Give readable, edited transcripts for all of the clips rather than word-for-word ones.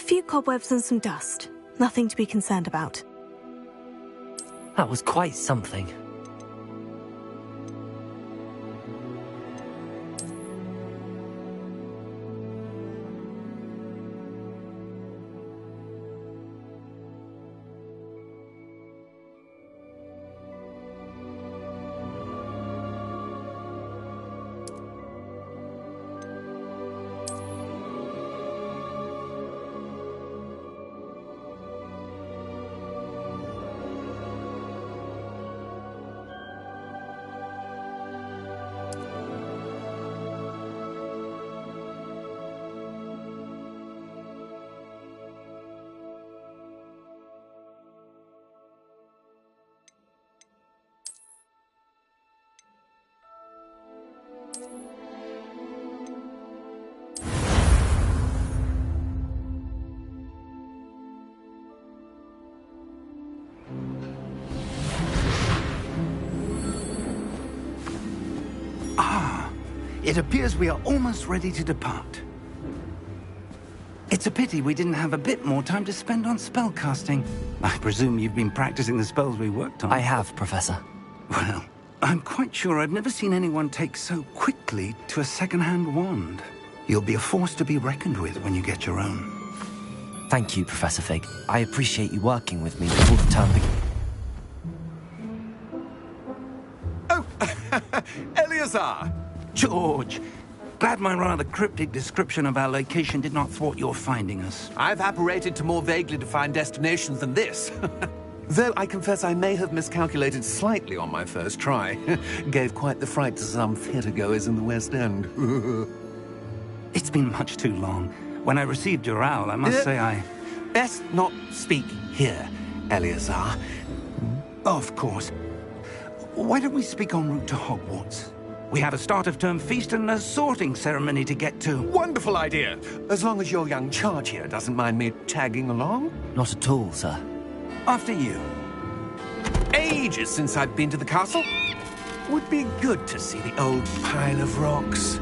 few cobwebs and some dust. Nothing to be concerned about. That was quite something. It appears we are almost ready to depart. It's a pity we didn't have a bit more time to spend on spellcasting. I presume you've been practicing the spells we worked on. I have, Professor. Well, I'm quite sure I've never seen anyone take so quickly to a second-hand wand. You'll be a force to be reckoned with when you get your own. Thank you, Professor Fig. I appreciate you working with me before the term begins. Oh, Eleazar! George, glad my rather cryptic description of our location did not thwart your finding us. I've apparated to more vaguely defined destinations than this. Though I confess I may have miscalculated slightly on my first try. Gave quite the fright to some theatre-goers in the West End. It's been much too long. When I received your owl, I must say I... Best not speak here, Eleazar. Of course. Why don't we speak en route to Hogwarts? We have a start-of-term feast and a sorting ceremony to get to. Wonderful idea! As long as your young charge here doesn't mind me tagging along. Not at all, sir. After you. Ages since I've been to the castle. Would be good to see the old pile of rocks.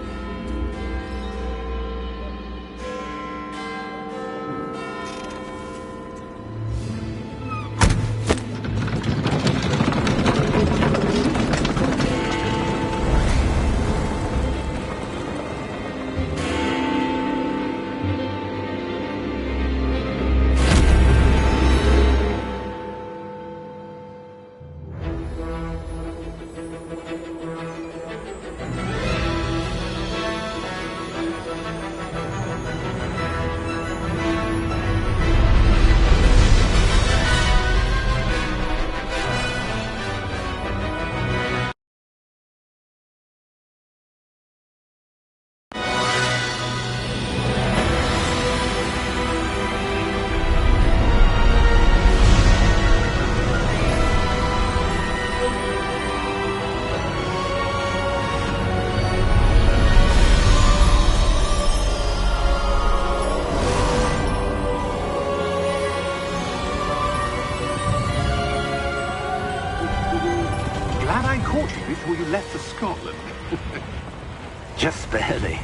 Before you left for Scotland. Just barely.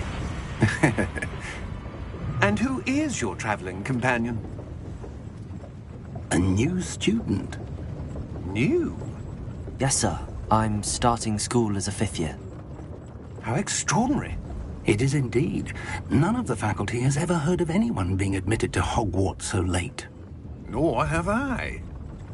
And who is your traveling companion? A new student. New? Yes, sir. I'm starting school as a 5th year. How extraordinary. It is indeed. None of the faculty has ever heard of anyone being admitted to Hogwarts so late. Nor have I.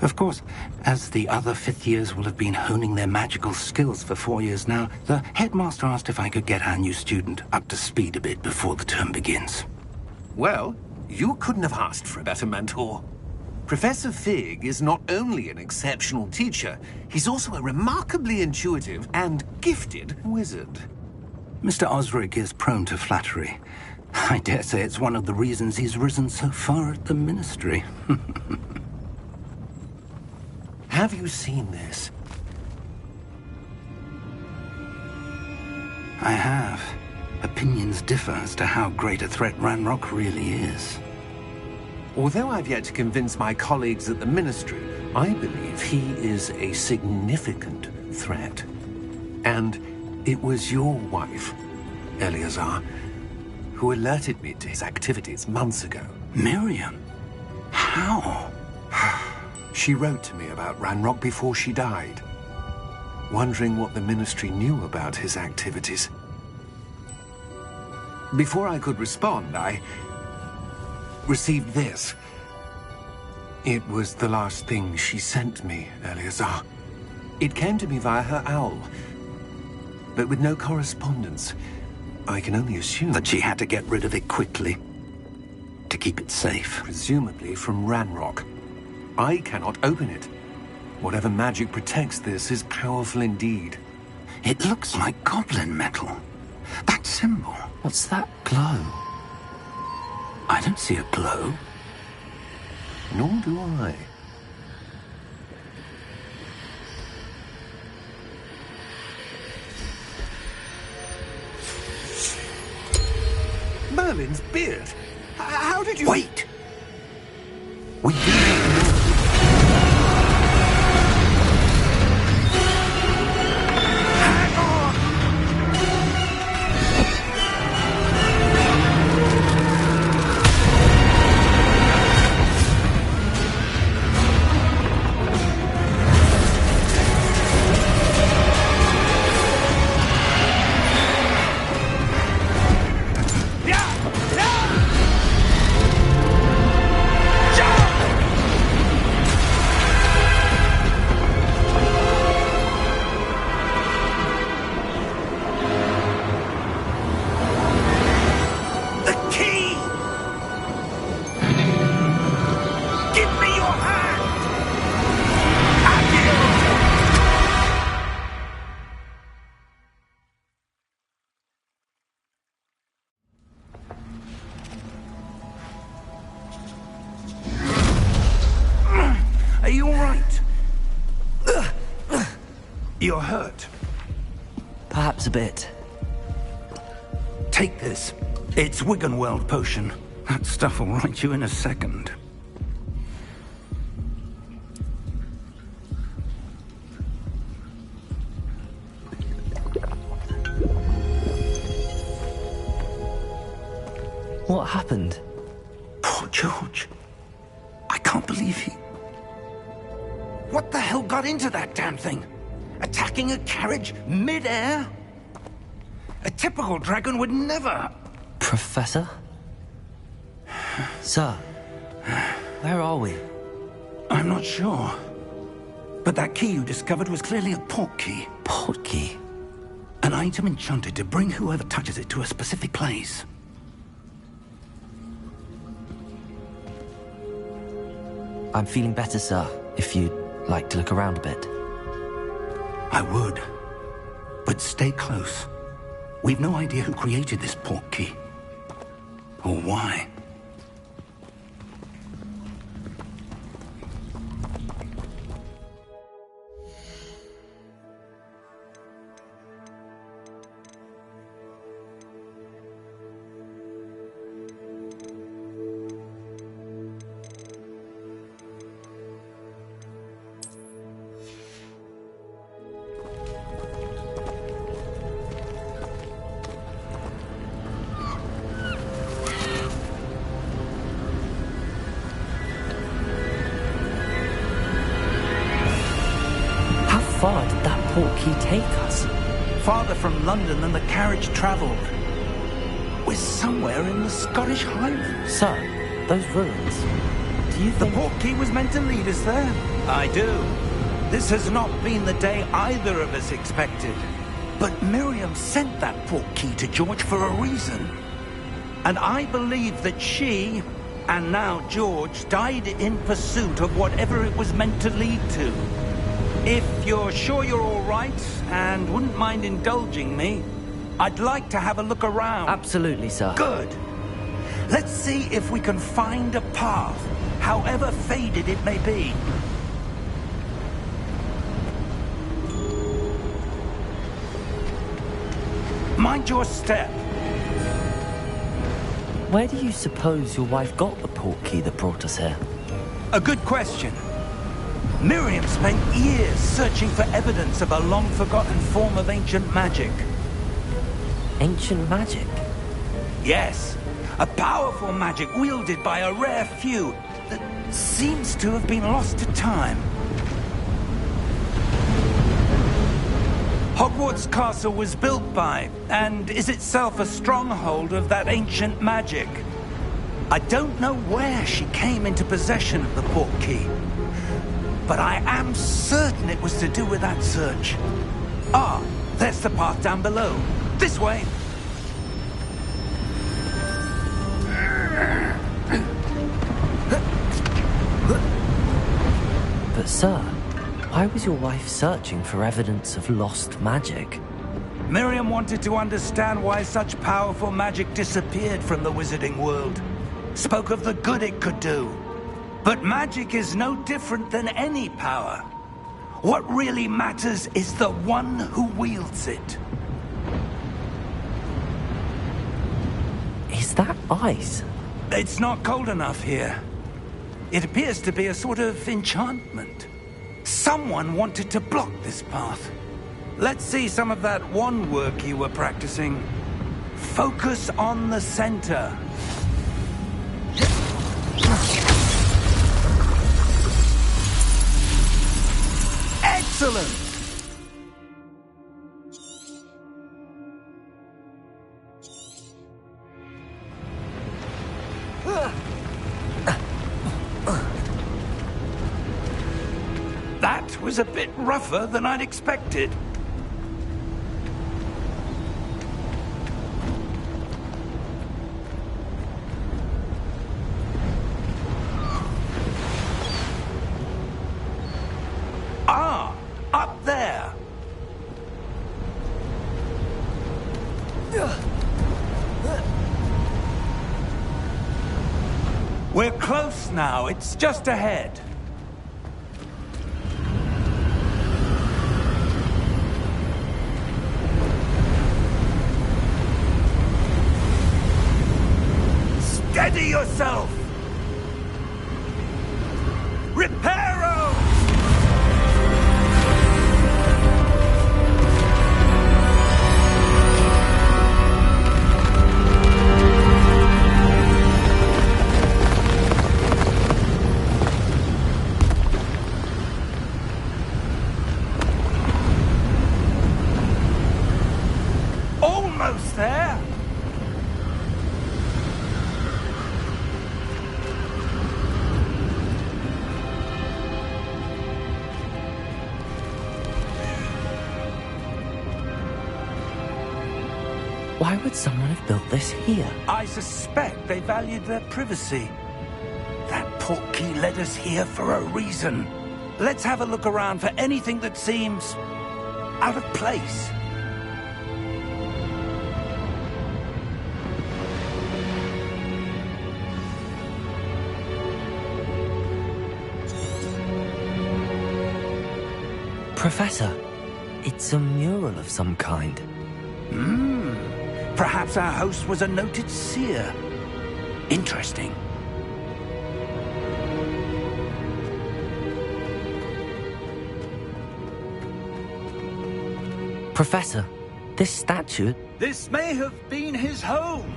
Of course, as the other 5th years will have been honing their magical skills for 4 years now, the headmaster asked if I could get our new student up to speed a bit before the term begins. Well, you couldn't have asked for a better mentor. Professor Fig is not only an exceptional teacher, he's also a remarkably intuitive and gifted wizard. Mr. Osric is prone to flattery. I dare say it's one of the reasons he's risen so far at the Ministry. Have you seen this? I have. Opinions differ as to how great a threat Ranrock really is. Although I've yet to convince my colleagues at the Ministry, I believe he is a significant threat. And it was your wife, Eleazar, who alerted me to his activities months ago. Miriam? How? She wrote to me about Ranrock before she died, wondering what the Ministry knew about his activities. Before I could respond, I received this. It was the last thing she sent me, Eleazar. It came to me via her owl, but with no correspondence. I can only assume That she had to get rid of it quickly, to keep it safe. presumably from Ranrock. I cannot open it. Whatever magic protects this is powerful indeed. It looks like goblin metal. That symbol. What's that glow? I don't see a glow. Nor do I. Merlin's beard? How did you... Wait! We do not know. Are you all right? You're hurt. Perhaps a bit. Take this. It's Wiggenweld potion. That stuff will right you in a second. What happened? Poor George. I can't believe he... What the hell got into that damn thing? Attacking a carriage mid-air? A typical dragon would never... Professor? Sir, where are we? I'm not sure. But that key you discovered was clearly a port key. Port key? An item enchanted to bring whoever touches it to a specific place. I'm feeling better, sir, if you'd like to look around a bit. I would. But stay close. We've no idea who created this port key. Or why. How far did that port key take us? Farther from London than the carriage travelled. We're somewhere in the Scottish Highlands. Sir, those ruins. Do you The think... port key was meant to lead us there? I do. This has not been the day either of us expected. But Miriam sent that port key to George for a reason. And I believe that she, and now George, died in pursuit of whatever it was meant to lead to. If you're sure you're all right, and wouldn't mind indulging me, I'd like to have a look around. Absolutely, sir. Good. Let's see if we can find a path, however faded it may be. Mind your step. Where do you suppose your wife got the port key that brought us here? A good question. Miriam spent years searching for evidence of a long-forgotten form of ancient magic. Ancient magic? Yes, A powerful magic wielded by a rare few that seems to have been lost to time. Hogwarts Castle was built by, and is itself a stronghold of that ancient magic. I don't know where she came into possession of the portkey, but I am certain it was to do with that search. Ah, there's the path down below. This way. But sir, why was your wife searching for evidence of lost magic? Miriam wanted to understand why such powerful magic disappeared from the wizarding world. Spoke of the good it could do. But magic is no different than any power. What really matters is the one who wields it. Is that ice? It's not cold enough here. It appears to be a sort of enchantment. Someone wanted to block this path. Let's see some of that wand work you were practicing. Focus on the center. Excellent! That was a bit rougher than I'd expected. Ah, up there. We're close now. It's just ahead. Steady yourself! Reparo! Almost there! Why would someone have built this here? I suspect they valued their privacy. That portkey led us here for a reason. Let's have a look around for anything that seems out of place. Professor, it's a mural of some kind. Perhaps our host was a noted seer. Interesting. Professor, this statue... This may have been his home.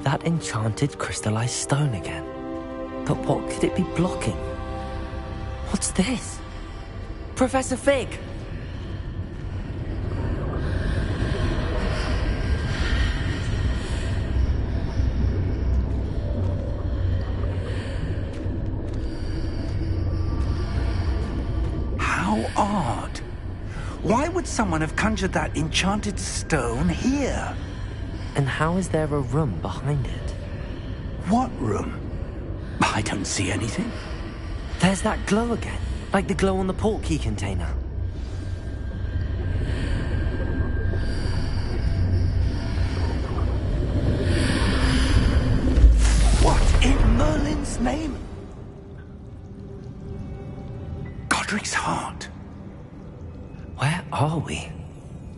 That enchanted crystallized stone again. But what could it be blocking? What's this? Professor Fig! How odd. Why would someone have conjured that enchanted stone here? And how is there a room behind it? What room? I don't see anything. There's that glow again, like the glow on the portkey container. What in Merlin's name? Godric's heart. Where are we?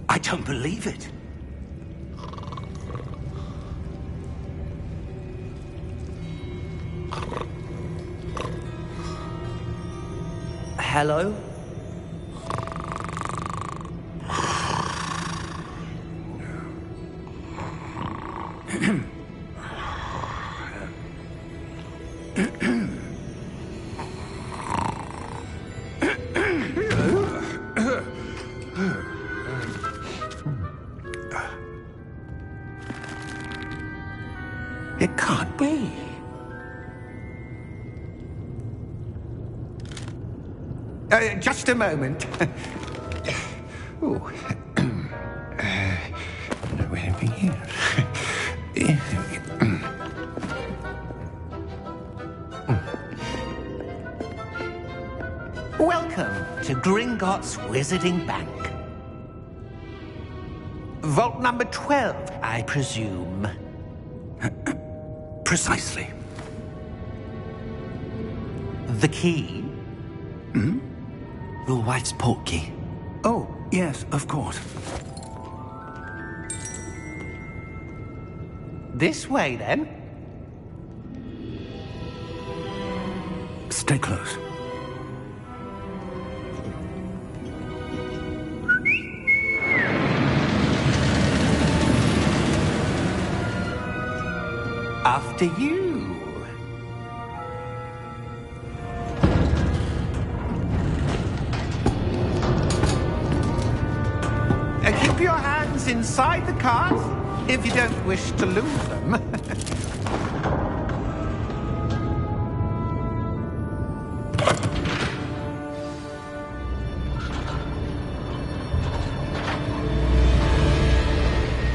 I don't believe it. hello? It can't be. Just a moment. Oh. Where are we here? Welcome to Gringotts Wizarding Bank. Vault number 12, I presume. Precisely. The key? Your wife's portkey. Oh, yes, of course. This way, then. Stay close. After you. Keep your hands inside the cart if you don't wish to lose them.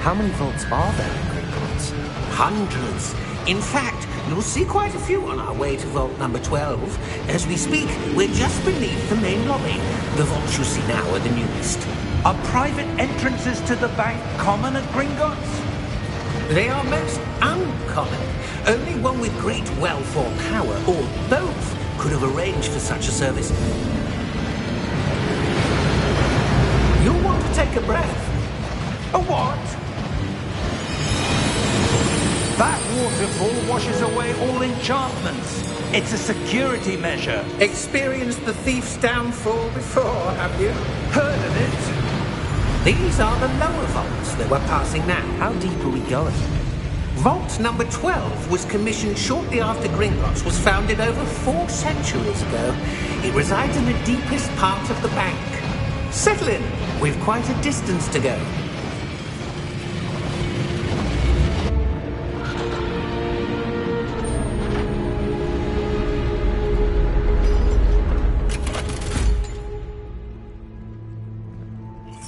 How many vaults are there in Gringotts? Hundreds. In fact, you'll see quite a few on our way to vault number 12. As we speak, we're just beneath the main lobby. The vaults you see now are the newest. Are private entrances to the bank common at Gringotts? They are most uncommon. Only one with great wealth or power, or both, could have arranged for such a service. You'll want to take a breath. A what? That waterfall washes away all enchantments. It's a security measure. Experienced the thief's downfall before, have you? Heard of it? These are the lower vaults that we're passing now. How deep are we going? Vault number 12 was commissioned shortly after Gringotts was founded over 4 centuries ago. It resides in the deepest part of the bank. Settle in. We've quite a distance to go.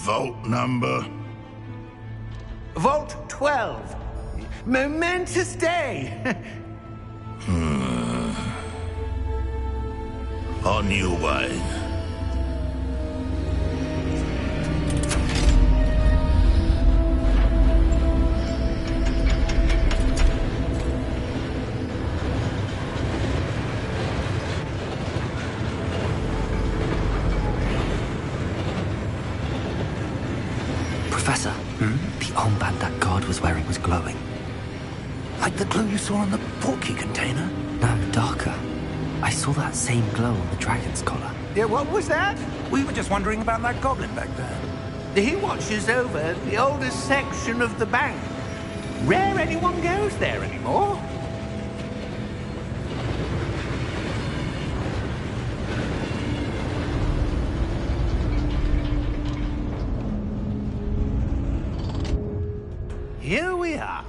Vault number? Vault 12. Momentous day. On new wine. Professor, the armband that guard was wearing was glowing. Like the glow you saw on the portkey container? No, darker. I saw that same glow on the dragon's collar. Yeah, what was that? We were just wondering about that goblin back there. He watches over the oldest section of the bank. Rare anyone goes there anymore. Here we are.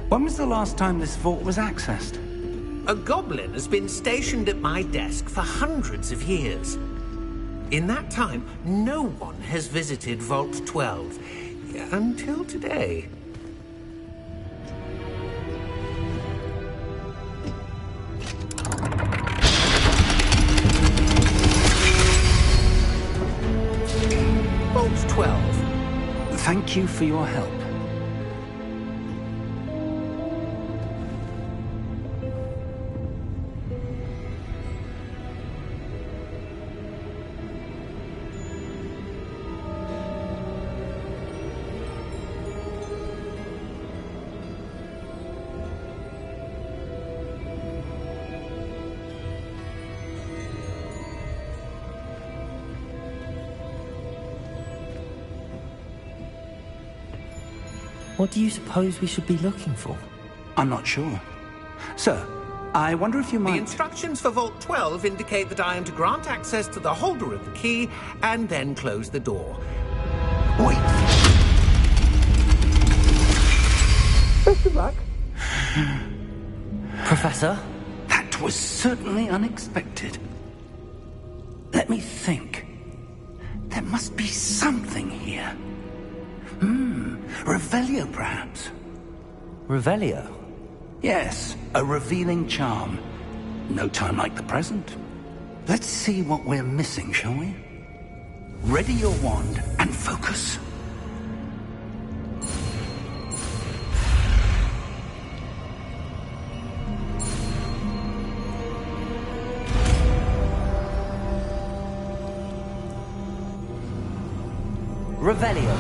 When was the last time this vault was accessed? A goblin has been stationed at my desk for hundreds of years. In that time, no one has visited Vault 12 until today. Vault 12. Thank you for your help. What do you suppose we should be looking for? I'm not sure. Sir, I wonder if you might... The instructions for Vault 12 indicate that I am to grant access to the holder of the key and then close the door. Wait! Best of luck. Professor? That was certainly unexpected. Let me think. There must be something here. Revelio, perhaps. Revelio? Yes, a revealing charm. No time like the present. Let's see what we're missing, shall we? Ready your wand and focus. Revelio.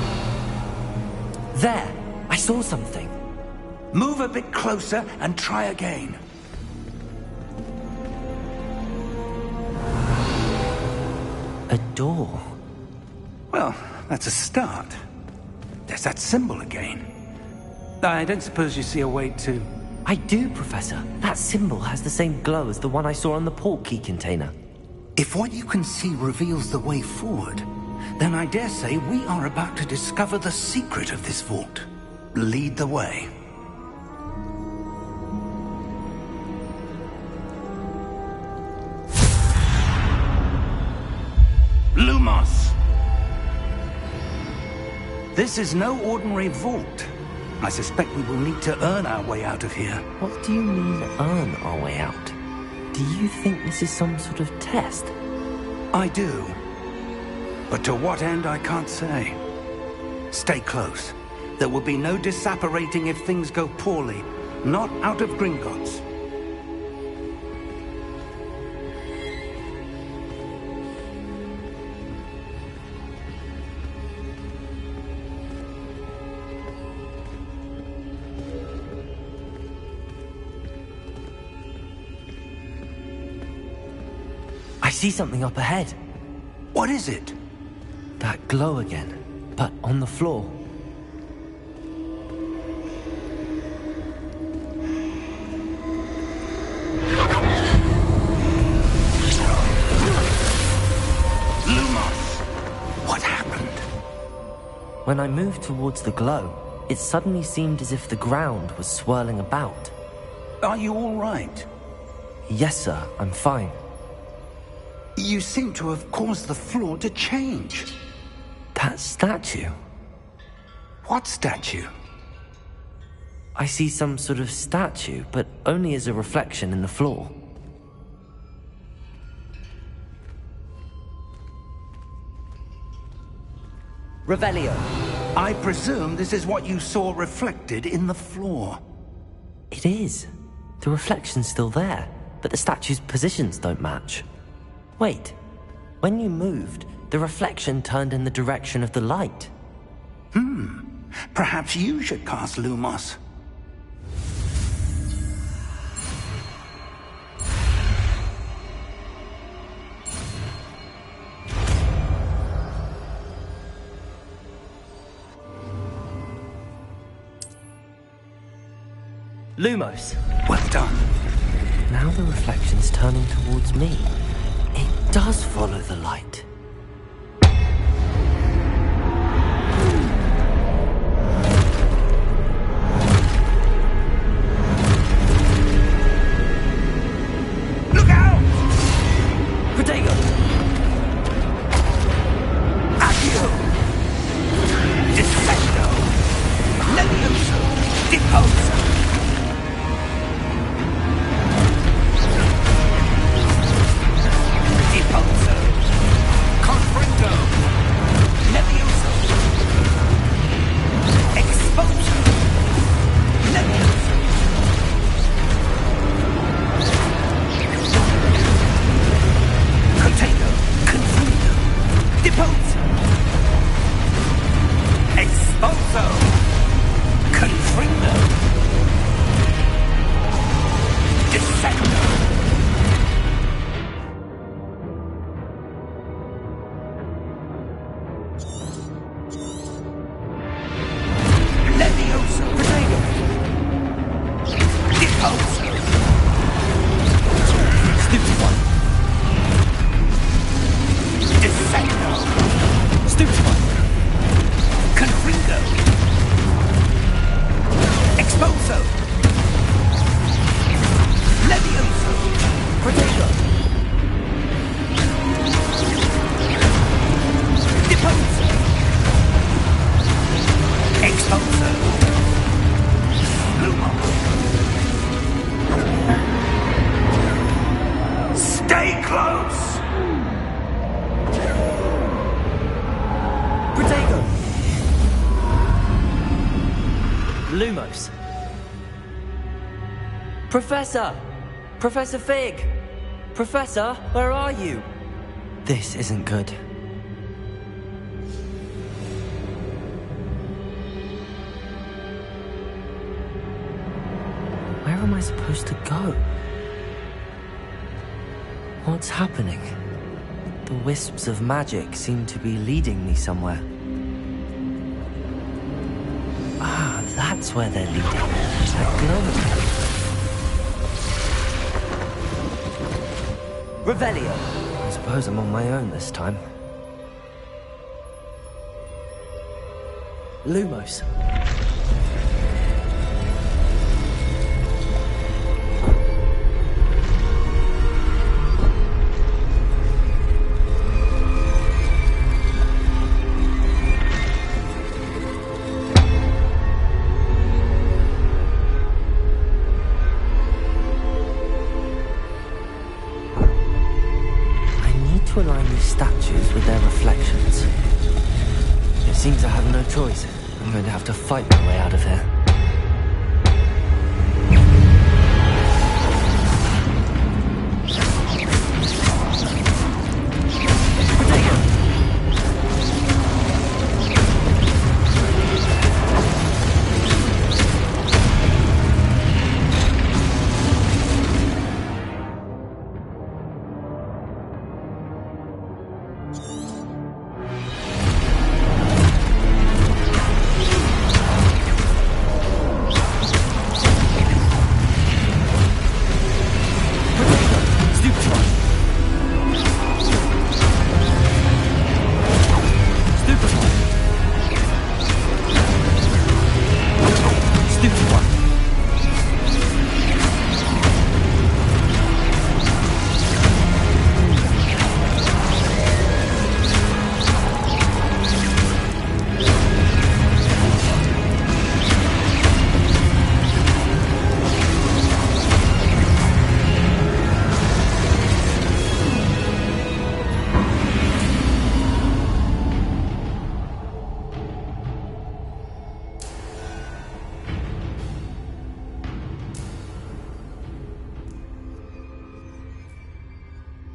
There! I saw something. Move a bit closer and try again. A door. Well, that's a start. There's that symbol again. I don't suppose you see a way to... I do, Professor. That symbol has the same glow as the one I saw on the port key container. If what you can see reveals the way forward, then I dare say we are about to discover the secret of this vault. Lead the way. Lumos! This is no ordinary vault. I suspect we will need to earn our way out of here. What do you mean, earn our way out? Do you think this is some sort of test? I do. But to what end, I can't say. Stay close. There will be no disapparating if things go poorly. Not out of Gringotts. I see something up ahead. What is it? That glow again, but on the floor. Lumos! What happened? When I moved towards the glow, it suddenly seemed as if the ground was swirling about. Are you all right? Yes, sir, I'm fine. You seem to have caused the floor to change. That statue? What statue? I see some sort of statue, but only as a reflection in the floor. Revelio. I presume this is what you saw reflected in the floor. It is. The reflection's still there, but the statue's positions don't match. Wait. When you moved, the reflection turned in the direction of the light. Perhaps you should cast Lumos. Lumos. Well done. Now the reflection's turning towards me. It does follow the light. Look out! Protego! Accio! Descendo! Levioso! Deposo! Deposo! Confringo! Levioso! Exposo! Levioso! Protego! Confringo! Deposo! Exposo! Confringo! Descendo! Levioso! Lumos. Professor! Professor Fig! Professor, where are you? This isn't good. Where am I supposed to go? What's happening? The wisps of magic seem to be leading me somewhere. Ah, that's where they're leading. That glow. Revelio. I suppose I'm on my own this time. Lumos. To align these statues with their reflections. It seems I have no choice. I'm going to have to fight my way out of here.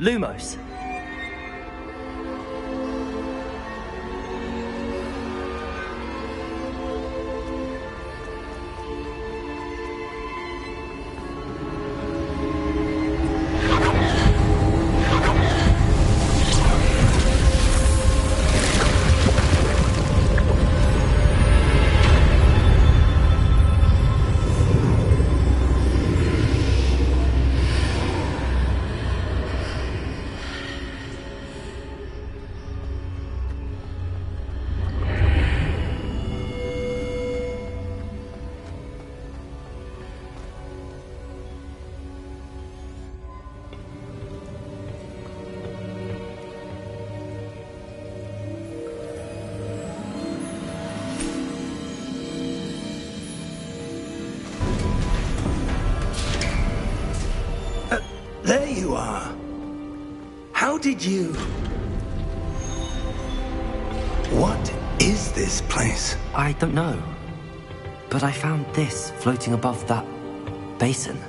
Lumos. There you are. How did you... What is this place? I don't know. But I found this floating above that basin.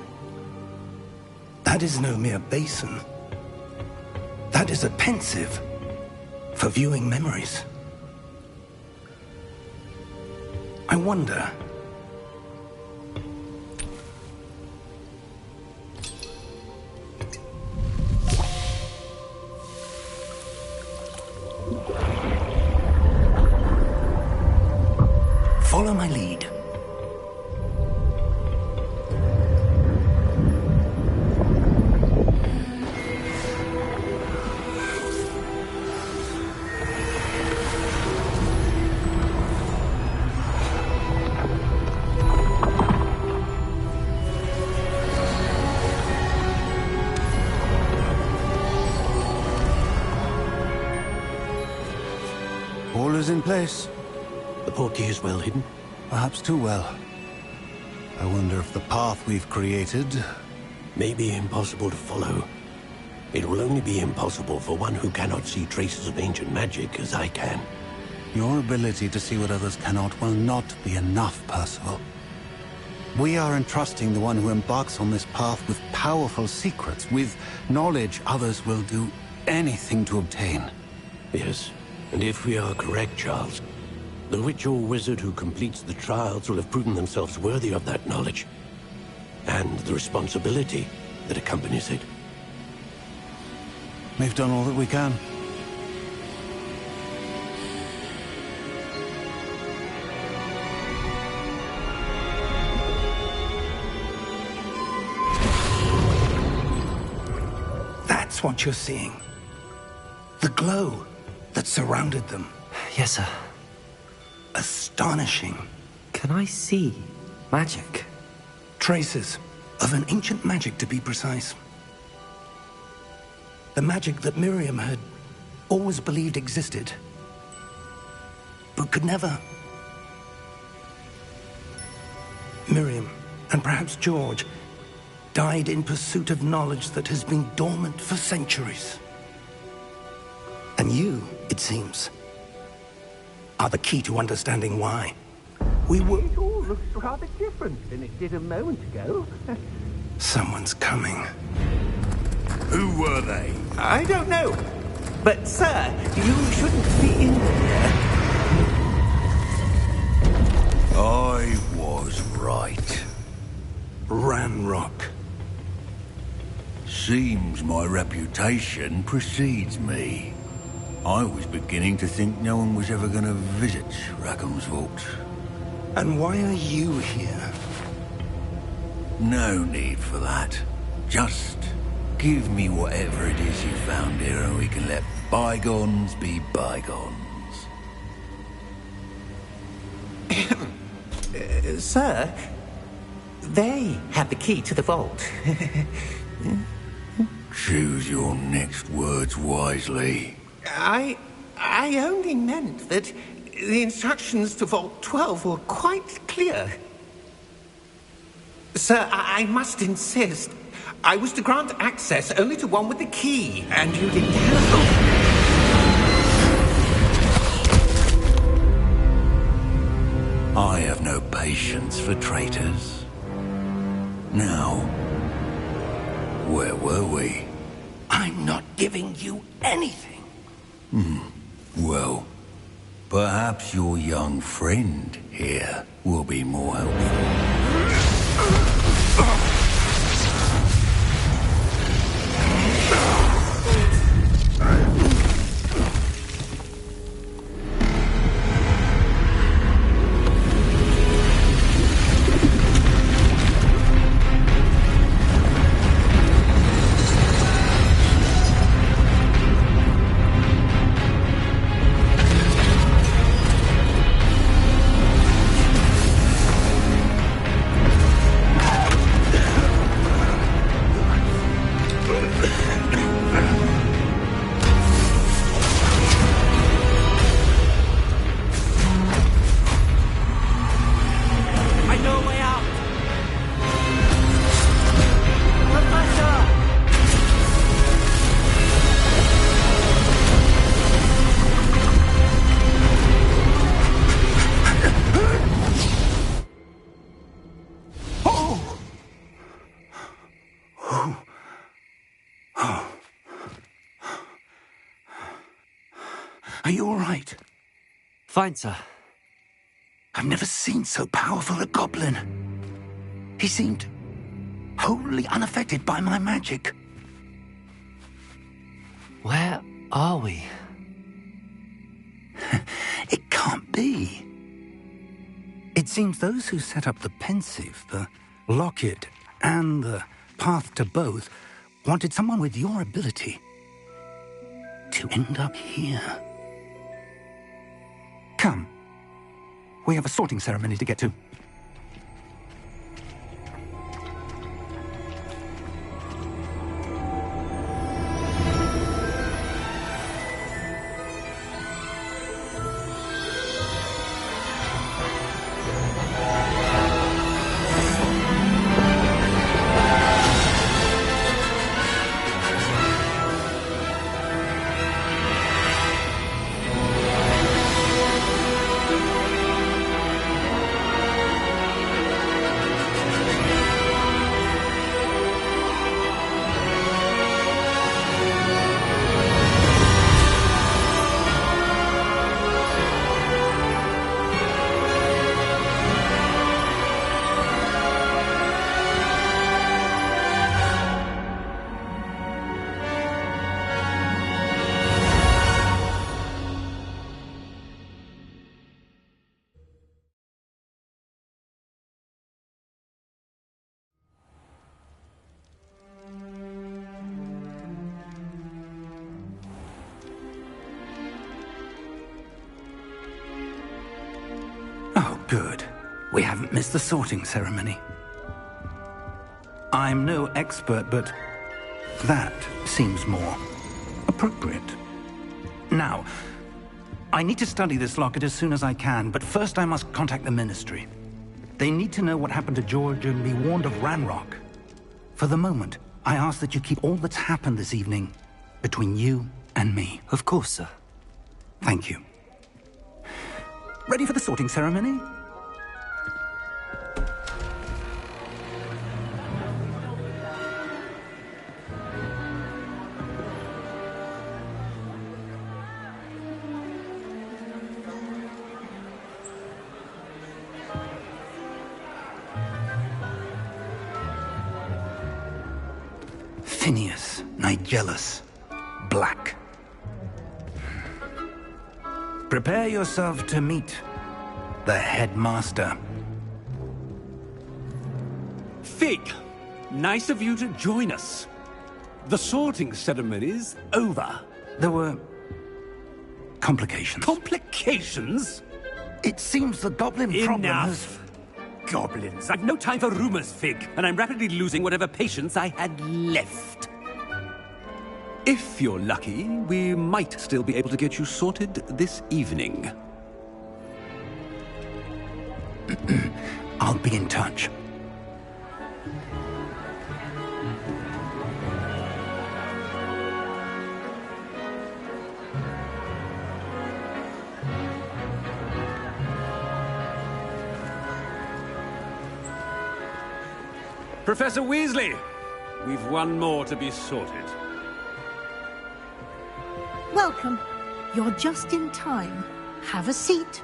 That is no mere basin. That is a pensive for viewing memories. I wonder... Follow my lead. All is in place. The portkey is well hidden. Perhaps too well. I wonder if the path we've created... May be impossible to follow. It will only be impossible for one who cannot see traces of ancient magic as I can. Your ability to see what others cannot will not be enough, Percival. We are entrusting the one who embarks on this path with powerful secrets, with knowledge others will do anything to obtain. Yes, and if we are correct, Charles, the witch or wizard who completes the trials will have proven themselves worthy of that knowledge, and the responsibility that accompanies it. We've done all that we can. That's what you're seeing. The glow that surrounded them. Yes, sir. Astonishing. Can I see magic? Traces of an ancient magic, to be precise. The magic that Miriam had always believed existed, but could never. Miriam, and perhaps George, died in pursuit of knowledge that has been dormant for centuries. And you, it seems, are the key to understanding why. We were... It all looks rather different than it did a moment ago. Someone's coming. Who were they? I don't know. But, sir, you shouldn't be in here. I was right. Ranrock. Seems my reputation precedes me. I was beginning to think no one was ever going to visit Rackham's vault. And why are you here? No need for that. Just give me whatever it is you found here and we can let bygones be bygones. Sir, they have the key to the vault. Choose your next words wisely. I only meant that the instructions to Vault 12 were quite clear. Sir, I must insist. I was to grant access only to one with the key, and you didn't have... I have no patience for traitors. Now, where were we? I'm not giving you anything. Well, perhaps your young friend here will be more helpful. Are you all right? Fine, sir. I've never seen so powerful a goblin. He seemed wholly unaffected by my magic. Where are we? It can't be. It seems those who set up the pensive, the locket, and the path to both wanted someone with your ability to end up here. Come. We have a sorting ceremony to get to. Good. We haven't missed the sorting ceremony. I'm no expert, but that seems more appropriate. Now, I need to study this locket as soon as I can, but first I must contact the Ministry. They need to know what happened to George and be warned of Ranrock. For the moment, I ask that you keep all that's happened this evening between you and me. Of course, sir. Thank you. Ready for the sorting ceremony? Phineas, Nigellus, Black. Prepare yourself to meet the headmaster. Fig, nice of you to join us. The sorting ceremony's over. There were complications. Complications? It seems the goblin problem has... Enough! Goblins. I've no time for rumors, Fig, and I'm rapidly losing whatever patience I had left. If you're lucky, we might still be able to get you sorted this evening. I'll be in touch. Professor Weasley, we've one more to be sorted. Welcome. You're just in time. Have a seat.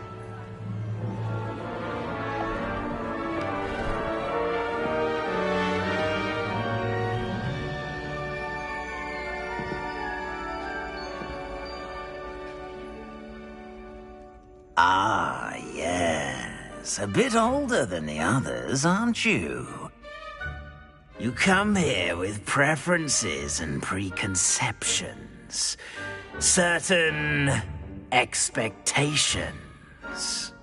Ah, yes. A bit older than the others, aren't you? You come here with preferences and preconceptions. Certain expectations.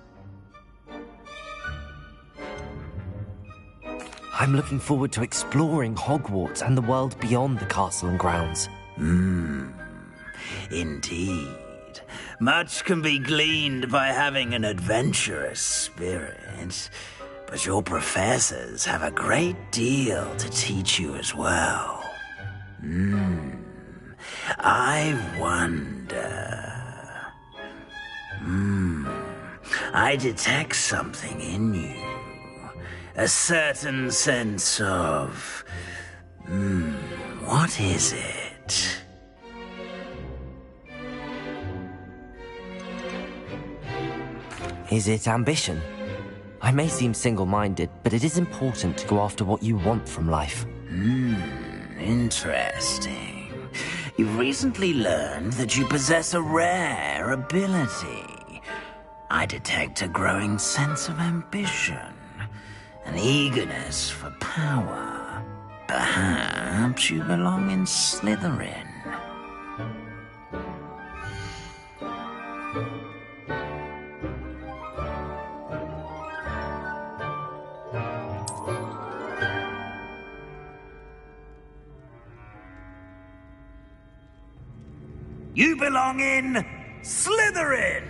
I'm looking forward to exploring Hogwarts and the world beyond the castle and grounds. Indeed. Much can be gleaned by having an adventurous spirit, but your professors have a great deal to teach you as well. I wonder... I detect something in you. A certain sense of... what is it? Is it ambition? I may seem single-minded, but it is important to go after what you want from life. Interesting. You've recently learned that you possess a rare ability. I detect a growing sense of ambition, an eagerness for power. Perhaps you belong in Slytherin. You belong in Slytherin!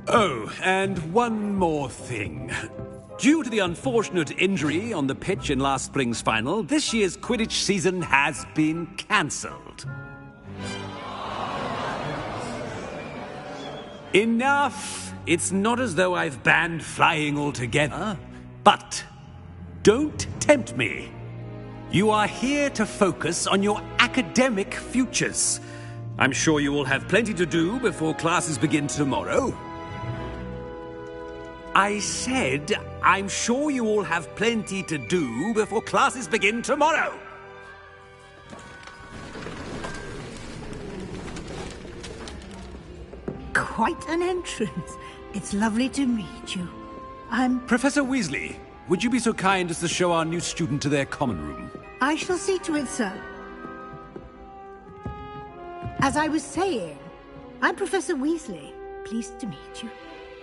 Oh, and one more thing. Due to the unfortunate injury on the pitch in last spring's final, this year's Quidditch season has been cancelled. Enough! It's not as though I've banned flying altogether, but don't tempt me. You are here to focus on your academic futures. I'm sure you will have plenty to do before classes begin tomorrow. I said, I'm sure you all have plenty to do before classes begin tomorrow. Quite an entrance. It's lovely to meet you. I'm... Professor Weasley, would you be so kind as to show our new student to their common room? I shall see to it, sir. As I was saying, I'm Professor Weasley. Pleased to meet you.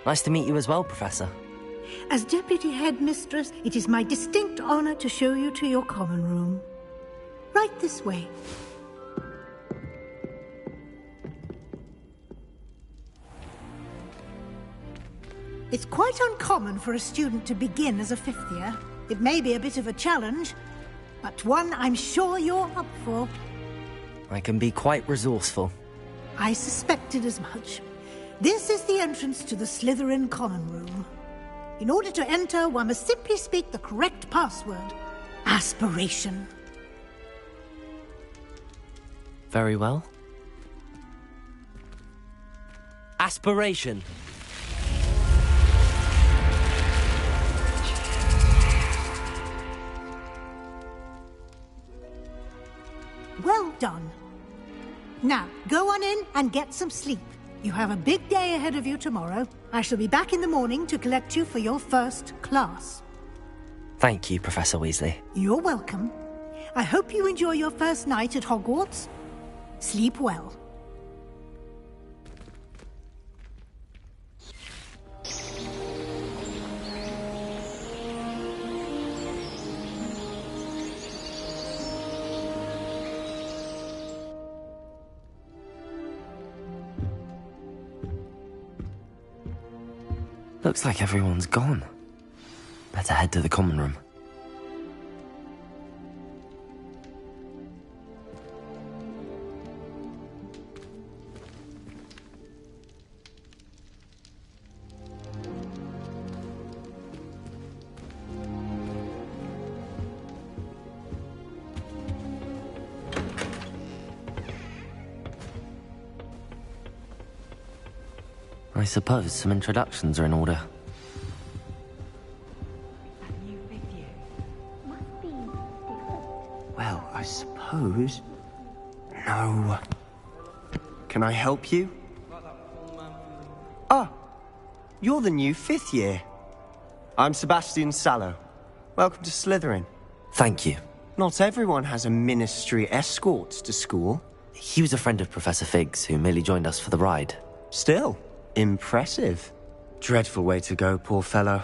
Nice to meet you as well, Professor. As Deputy Headmistress, it is my distinct honor to show you to your common room. Right this way. It's quite uncommon for a student to begin as a fifth year. It may be a bit of a challenge, but one I'm sure you're up for. I can be quite resourceful. I suspected as much. This is the entrance to the Slytherin common room. In order to enter, one must simply speak the correct password. Aspiration. Very well. Aspiration. Well done. Now, go on in and get some sleep. You have a big day ahead of you tomorrow. I shall be back in the morning to collect you for your first class. Thank you, Professor Weasley. You're welcome. I hope you enjoy your first night at Hogwarts. Sleep well. Looks like everyone's gone. Better head to the common room. I suppose some introductions are in order. Well, I suppose... No. Can I help you? Ah, you're the new fifth year. I'm Sebastian Sallow. Welcome to Slytherin. Thank you. Not everyone has a ministry escort to school. He was a friend of Professor Fig's who merely joined us for the ride. Still, impressive. Dreadful way to go, poor fellow.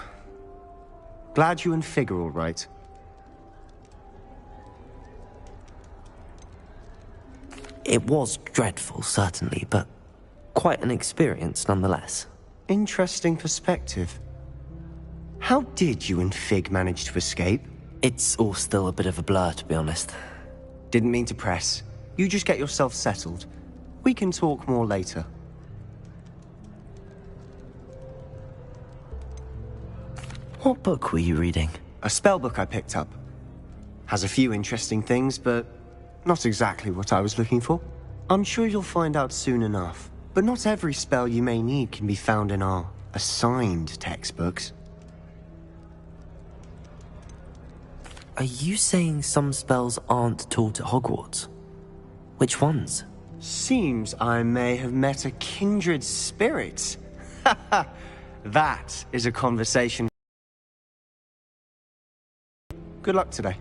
Glad you and Fig are all right. It was dreadful, certainly, but quite an experience nonetheless. Interesting perspective. How did you and Fig manage to escape? It's all still a bit of a blur, to be honest. Didn't mean to press. You just get yourself settled. We can talk more later. What book were you reading? A spell book I picked up. Has a few interesting things, but not exactly what I was looking for. I'm sure you'll find out soon enough. But not every spell you may need can be found in our assigned textbooks. Are you saying some spells aren't taught at Hogwarts? Which ones? Seems I may have met a kindred spirit. That is a conversation. Good luck today.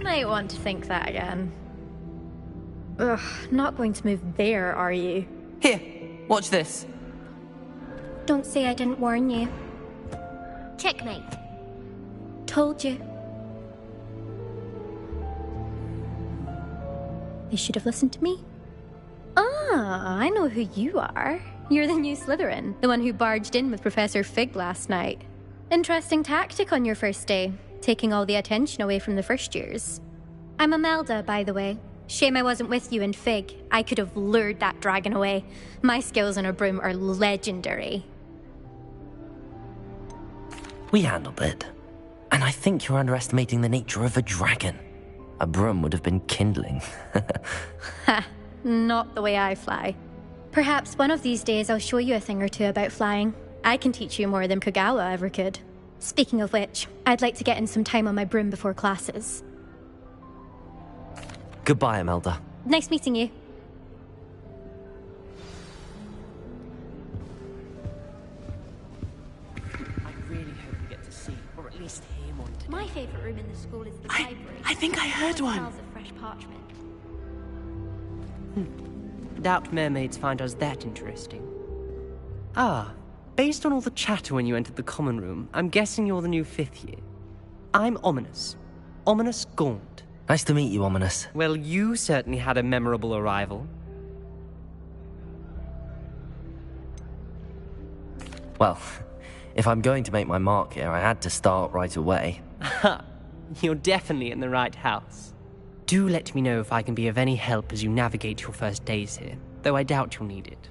Might want to think that again. Ugh, not going to move there, are you? Here, watch this. Don't say I didn't warn you. Checkmate. Told you. You should have listened to me. Ah, I know who you are. You're the new Slytherin, the one who barged in with Professor Fig last night. Interesting tactic on your first day, taking all the attention away from the first years. I'm Imelda, by the way. Shame I wasn't with you and Fig. I could have lured that dragon away. My skills on a broom are legendary. We handled it. And I think you're underestimating the nature of a dragon. A broom would have been kindling. Ha, not the way I fly. Perhaps one of these days I'll show you a thing or two about flying. I can teach you more than Kagawa ever could. Speaking of which, I'd like to get in some time on my broom before classes. Goodbye, Imelda. Nice meeting you. I really hope we get to see, or at least hear one today. My favourite room in the school is the library. I think I heard one. It smells of fresh parchment. Doubt mermaids find us that interesting. Ah, based on all the chatter when you entered the common room, I'm guessing you're the new 5th year. I'm Ominous. Ominous Gaunt. Nice to meet you, Ominous. Well, you certainly had a memorable arrival. Well, if I'm going to make my mark here, I had to start right away. Ha! You're definitely in the right house. Do let me know if I can be of any help as you navigate your first days here, though I doubt you'll need it.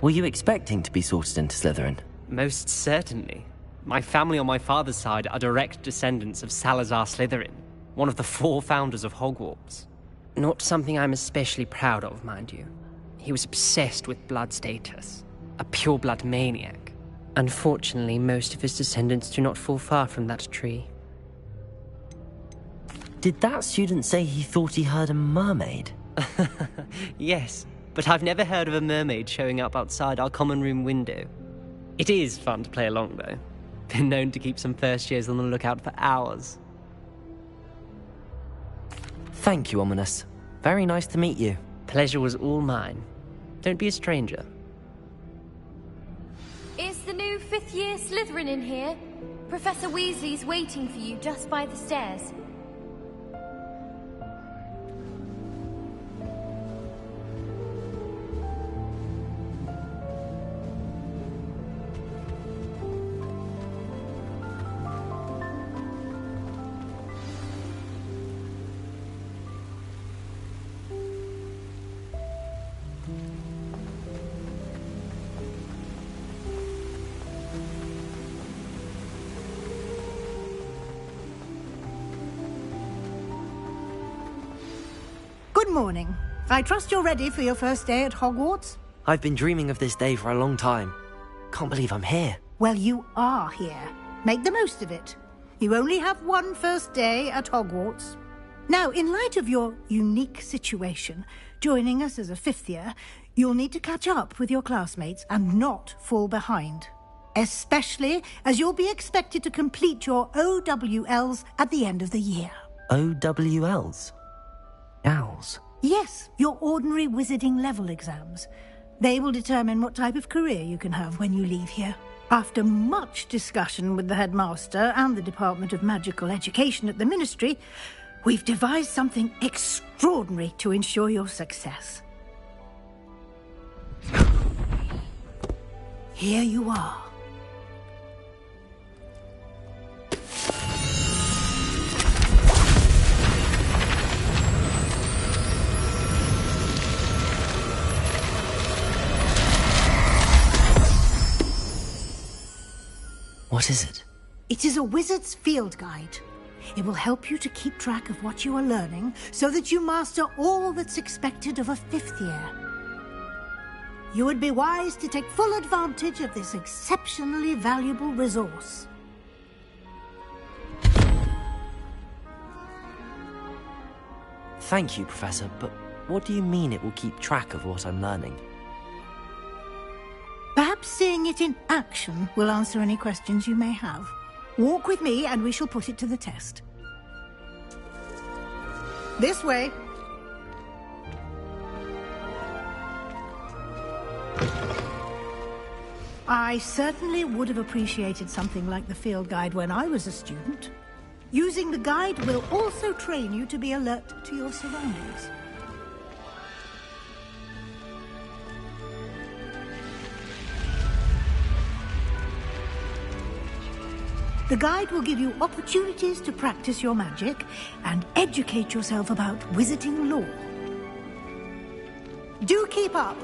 Were you expecting to be sorted into Slytherin? Most certainly. My family on my father's side are direct descendants of Salazar Slytherin, one of the 4 founders of Hogwarts. Not something I'm especially proud of, mind you. He was obsessed with blood status, a pure-blood maniac. Unfortunately, most of his descendants do not fall far from that tree. Did that student say he thought he heard a mermaid? Yes, but I've never heard of a mermaid showing up outside our common room window. It is fun to play along, though. Been known to keep some first years on the lookout for hours. Thank you, Ominous. Very nice to meet you. Pleasure was all mine. Don't be a stranger. Is the new 5th year Slytherin in here? Professor Weasley's waiting for you just by the stairs. Good morning. I trust you're ready for your first day at Hogwarts? I've been dreaming of this day for a long time. Can't believe I'm here. Well, you are here. Make the most of it. You only have one first day at Hogwarts. Now, in light of your unique situation, joining us as a 5th year, you'll need to catch up with your classmates and not fall behind. Especially as you'll be expected to complete your OWLs at the end of the year. OWLs? Owls? Yes, your ordinary wizarding level exams. They will determine what type of career you can have when you leave here. After much discussion with the headmaster and the Department of Magical Education at the Ministry, we've devised something extraordinary to ensure your success. Here you are. What is it? It is a wizard's field guide. It will help you to keep track of what you are learning so that you master all that's expected of a 5th year. You would be wise to take full advantage of this exceptionally valuable resource. Thank you, Professor, but what do you mean it will keep track of what I'm learning? Perhaps seeing it in action will answer any questions you may have. Walk with me and we shall put it to the test. This way. I certainly would have appreciated something like the field guide when I was a student. Using the guide will also train you to be alert to your surroundings. The guide will give you opportunities to practice your magic and educate yourself about wizarding lore. Do keep up!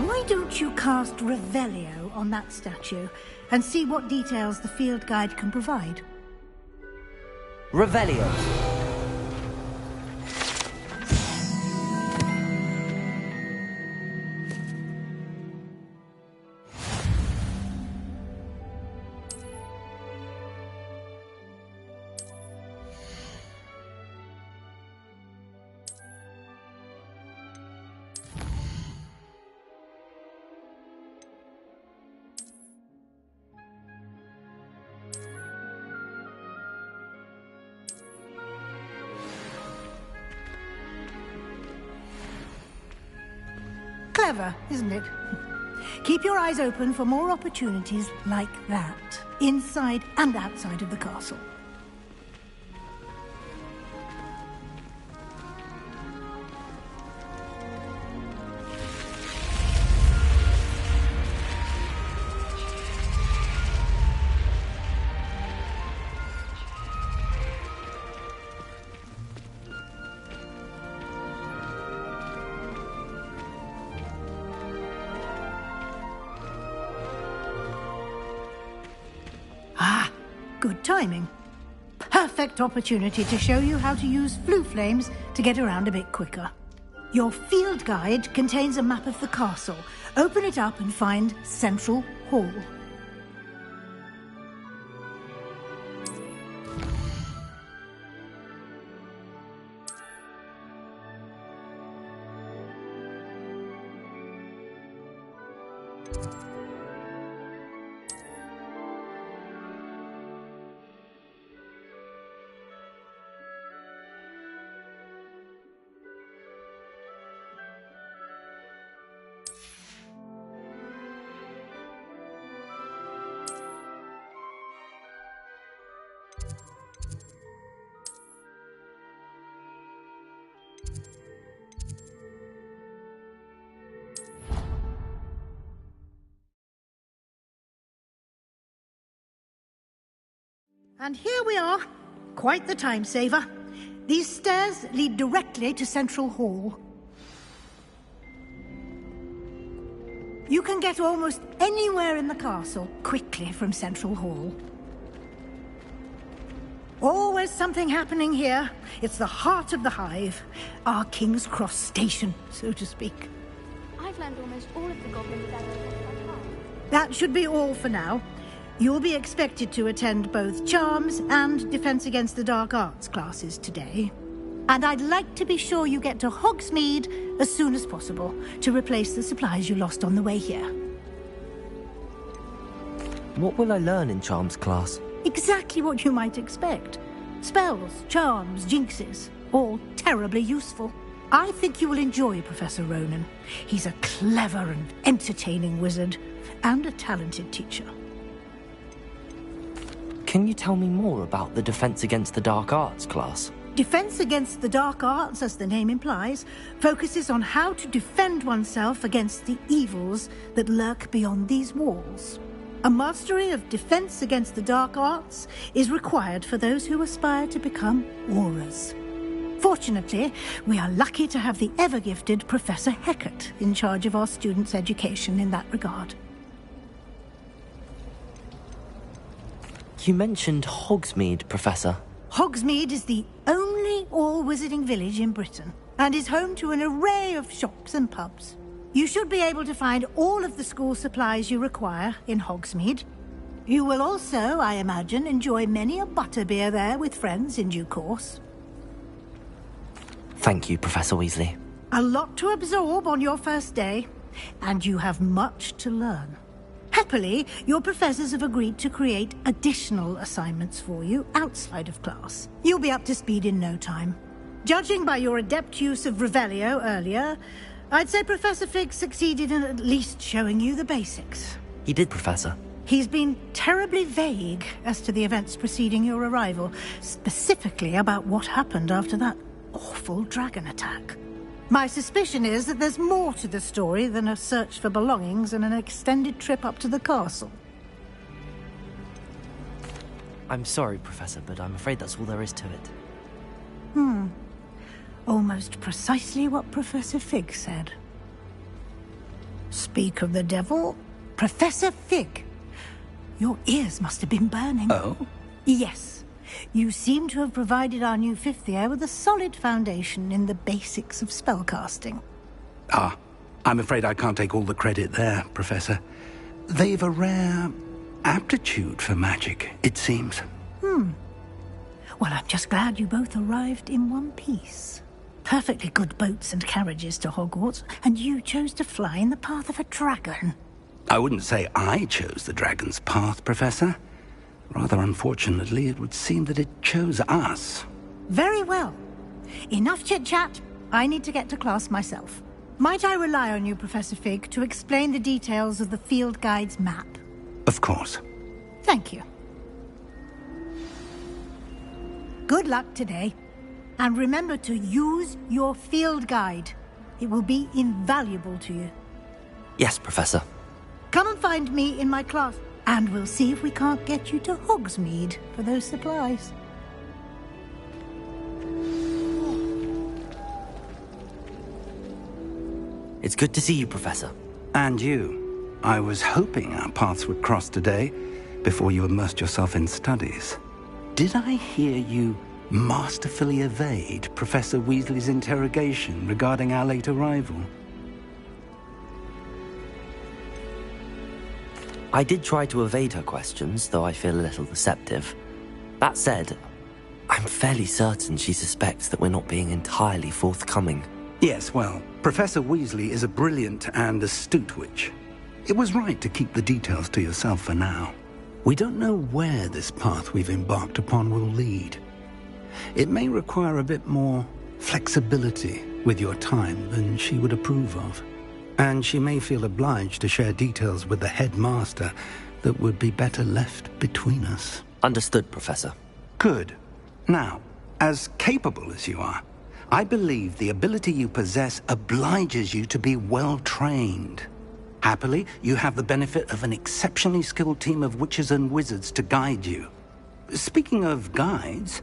Why don't you cast Revelio on that statue and see what details the field guide can provide? Revelio. Clever, isn't it? Keep your eyes open for more opportunities like that, inside and outside of the castle. Good timing. Perfect opportunity to show you how to use flue flames to get around a bit quicker. Your field guide contains a map of the castle. Open it up and find Central Hall. And here we are. Quite the time saver. These stairs lead directly to Central Hall. You can get almost anywhere in the castle quickly from Central Hall. Always something happening here. It's the heart of the Hive. Our King's Cross station, so to speak. I've learned almost all of the goblins that That should be all for now. You'll be expected to attend both Charms and Defense Against the Dark Arts classes today. And I'd like to be sure you get to Hogsmeade as soon as possible to replace the supplies you lost on the way here. What will I learn in Charms class? Exactly what you might expect. Spells, charms, jinxes, all terribly useful. I think you will enjoy Professor Ronan. He's a clever and entertaining wizard, and a talented teacher. Can you tell me more about the Defense Against the Dark Arts class? Defense Against the Dark Arts, as the name implies, focuses on how to defend oneself against the evils that lurk beyond these walls. A mastery of Defense Against the Dark Arts is required for those who aspire to become Aurors. Fortunately, we are lucky to have the ever-gifted Professor Hecat in charge of our students' education in that regard. You mentioned Hogsmeade, Professor. Hogsmeade is the only all-wizarding village in Britain, and is home to an array of shops and pubs. You should be able to find all of the school supplies you require in Hogsmeade. You will also, I imagine, enjoy many a butterbeer there with friends in due course. Thank you, Professor Weasley. A lot to absorb on your first day, and you have much to learn. Happily, your professors have agreed to create additional assignments for you outside of class. You'll be up to speed in no time. Judging by your adept use of Revelio earlier, I'd say Professor Fig succeeded in at least showing you the basics. He did, Professor. He's been terribly vague as to the events preceding your arrival, specifically about what happened after that awful dragon attack. My suspicion is that there's more to the story than a search for belongings and an extended trip up to the castle. I'm sorry, Professor, but I'm afraid that's all there is to it. Almost precisely what Professor Fig said. Speak of the devil, Professor Fig. Your ears must have been burning. Oh? Yes. You seem to have provided our new fifth year with a solid foundation in the basics of spellcasting. Ah, I'm afraid I can't take all the credit there, Professor. They've a rare aptitude for magic, it seems. Well, I'm just glad you both arrived in one piece. Perfectly good boats and carriages to Hogwarts, and you chose to fly in the path of a dragon. I wouldn't say I chose the dragon's path, Professor. Rather unfortunately, it would seem that it chose us. Very well. Enough chit-chat. I need to get to class myself. Might I rely on you, Professor Fig, to explain the details of the field guide's map? Of course. Thank you. Good luck today. And remember to use your field guide. It will be invaluable to you. Yes, Professor. Come and find me in my class, and we'll see if we can't get you to Hogsmeade for those supplies. It's good to see you, Professor. And you. I was hoping our paths would cross today, before you immersed yourself in studies. Did I hear you masterfully evade Professor Weasley's interrogation regarding our late arrival? I did try to evade her questions, though I feel a little deceptive. That said, I'm fairly certain she suspects that we're not being entirely forthcoming. Yes, well, Professor Weasley is a brilliant and astute witch. It was right to keep the details to yourself for now. We don't know where this path we've embarked upon will lead. It may require a bit more flexibility with your time than she would approve of. And she may feel obliged to share details with the headmaster that would be better left between us. Understood, Professor. Good. Now, as capable as you are, I believe the ability you possess obliges you to be well-trained. Happily, you have the benefit of an exceptionally skilled team of witches and wizards to guide you. Speaking of guides,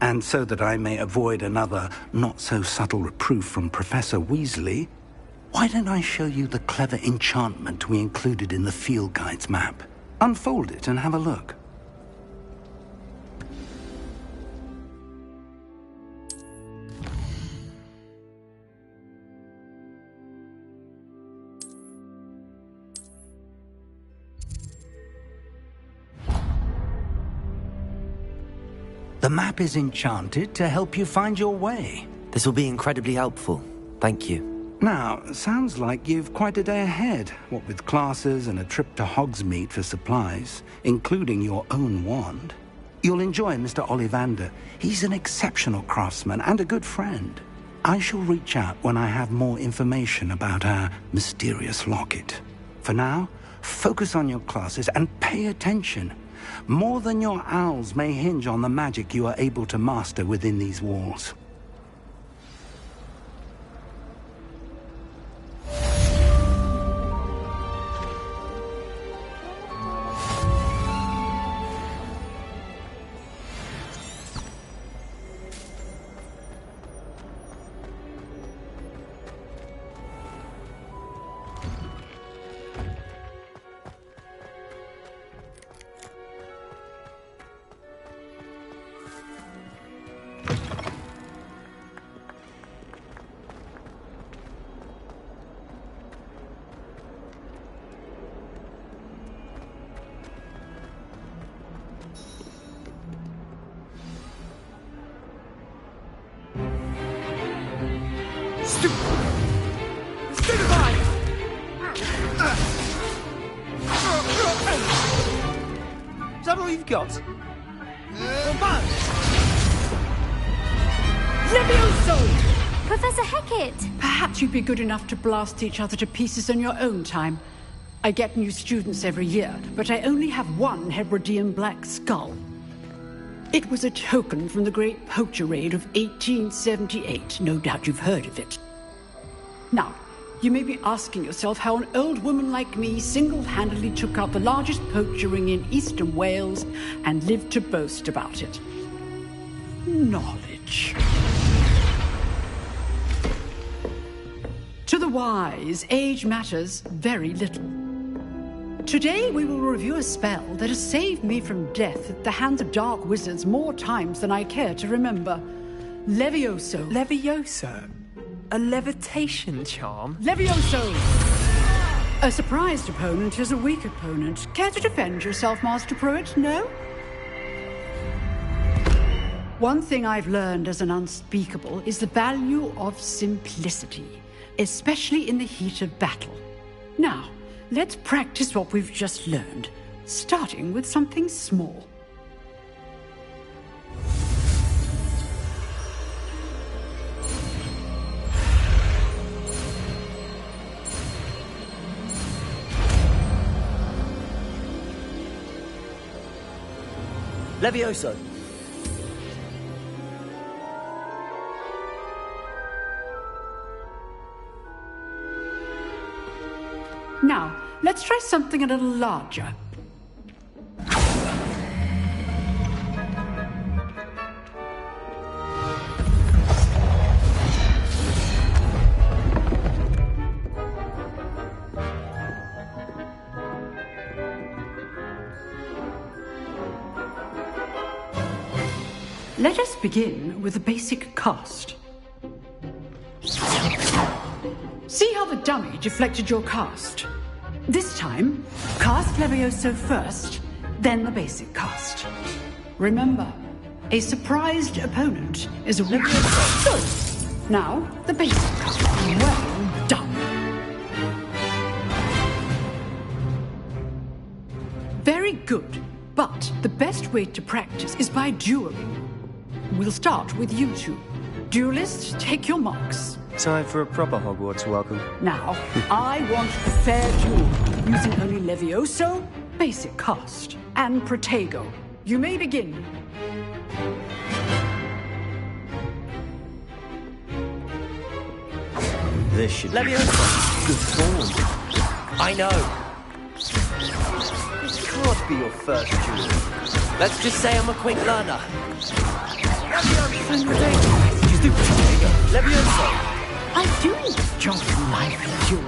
and so that I may avoid another not-so-subtle reproof from Professor Weasley, why don't I show you the clever enchantment we included in the field guide's map? Unfold it and have a look. The map is enchanted to help you find your way. This will be incredibly helpful. Thank you. Now, sounds like you've quite a day ahead, what with classes and a trip to Hogsmeade for supplies, including your own wand. You'll enjoy Mr. Ollivander. He's an exceptional craftsman and a good friend. I shall reach out when I have more information about our mysterious locket. For now, focus on your classes and pay attention. More than your owls may hinge on the magic you are able to master within these walls. Is that all you've got? Levioso! Professor Hecat! Perhaps you'd be good enough to blast each other to pieces in your own time. I get new students every year, but I only have one Hebridean black skull. It was a token from the Great Poacher Raid of 1878. No doubt you've heard of it. Now, you may be asking yourself how an old woman like me single-handedly took out the largest poacher ring in eastern Wales and lived to boast about it. Knowledge. To the wise, age matters very little. Today we will review a spell that has saved me from death at the hands of dark wizards more times than I care to remember. Levioso. Levioso? A levitation charm? Levioso! A surprised opponent is a weak opponent. Care to defend yourself, Master Pruitt? No? One thing I've learned as an unspeakable is the value of simplicity, especially in the heat of battle. Now, let's practice what we've just learned, starting with something small. Levioso! Now, let's try something a little larger. Let us begin with a basic cast. See how the dummy deflected your cast? This time, cast Levioso first, then the basic cast. Remember, a surprised opponent is a Levioso. Good. Now, the basic cast. Well done. Very good, but the best way to practice is by dueling. We'll start with you two. Duelists, take your marks. Time for a proper Hogwarts welcome. Now, I want a fair duel, using only Levioso, basic cast, and Protego. You may begin. This should be Levioso! good form. I know. This can't be your first duel. Let's just say I'm a quick learner. Levioso! I do enjoy a lively duel.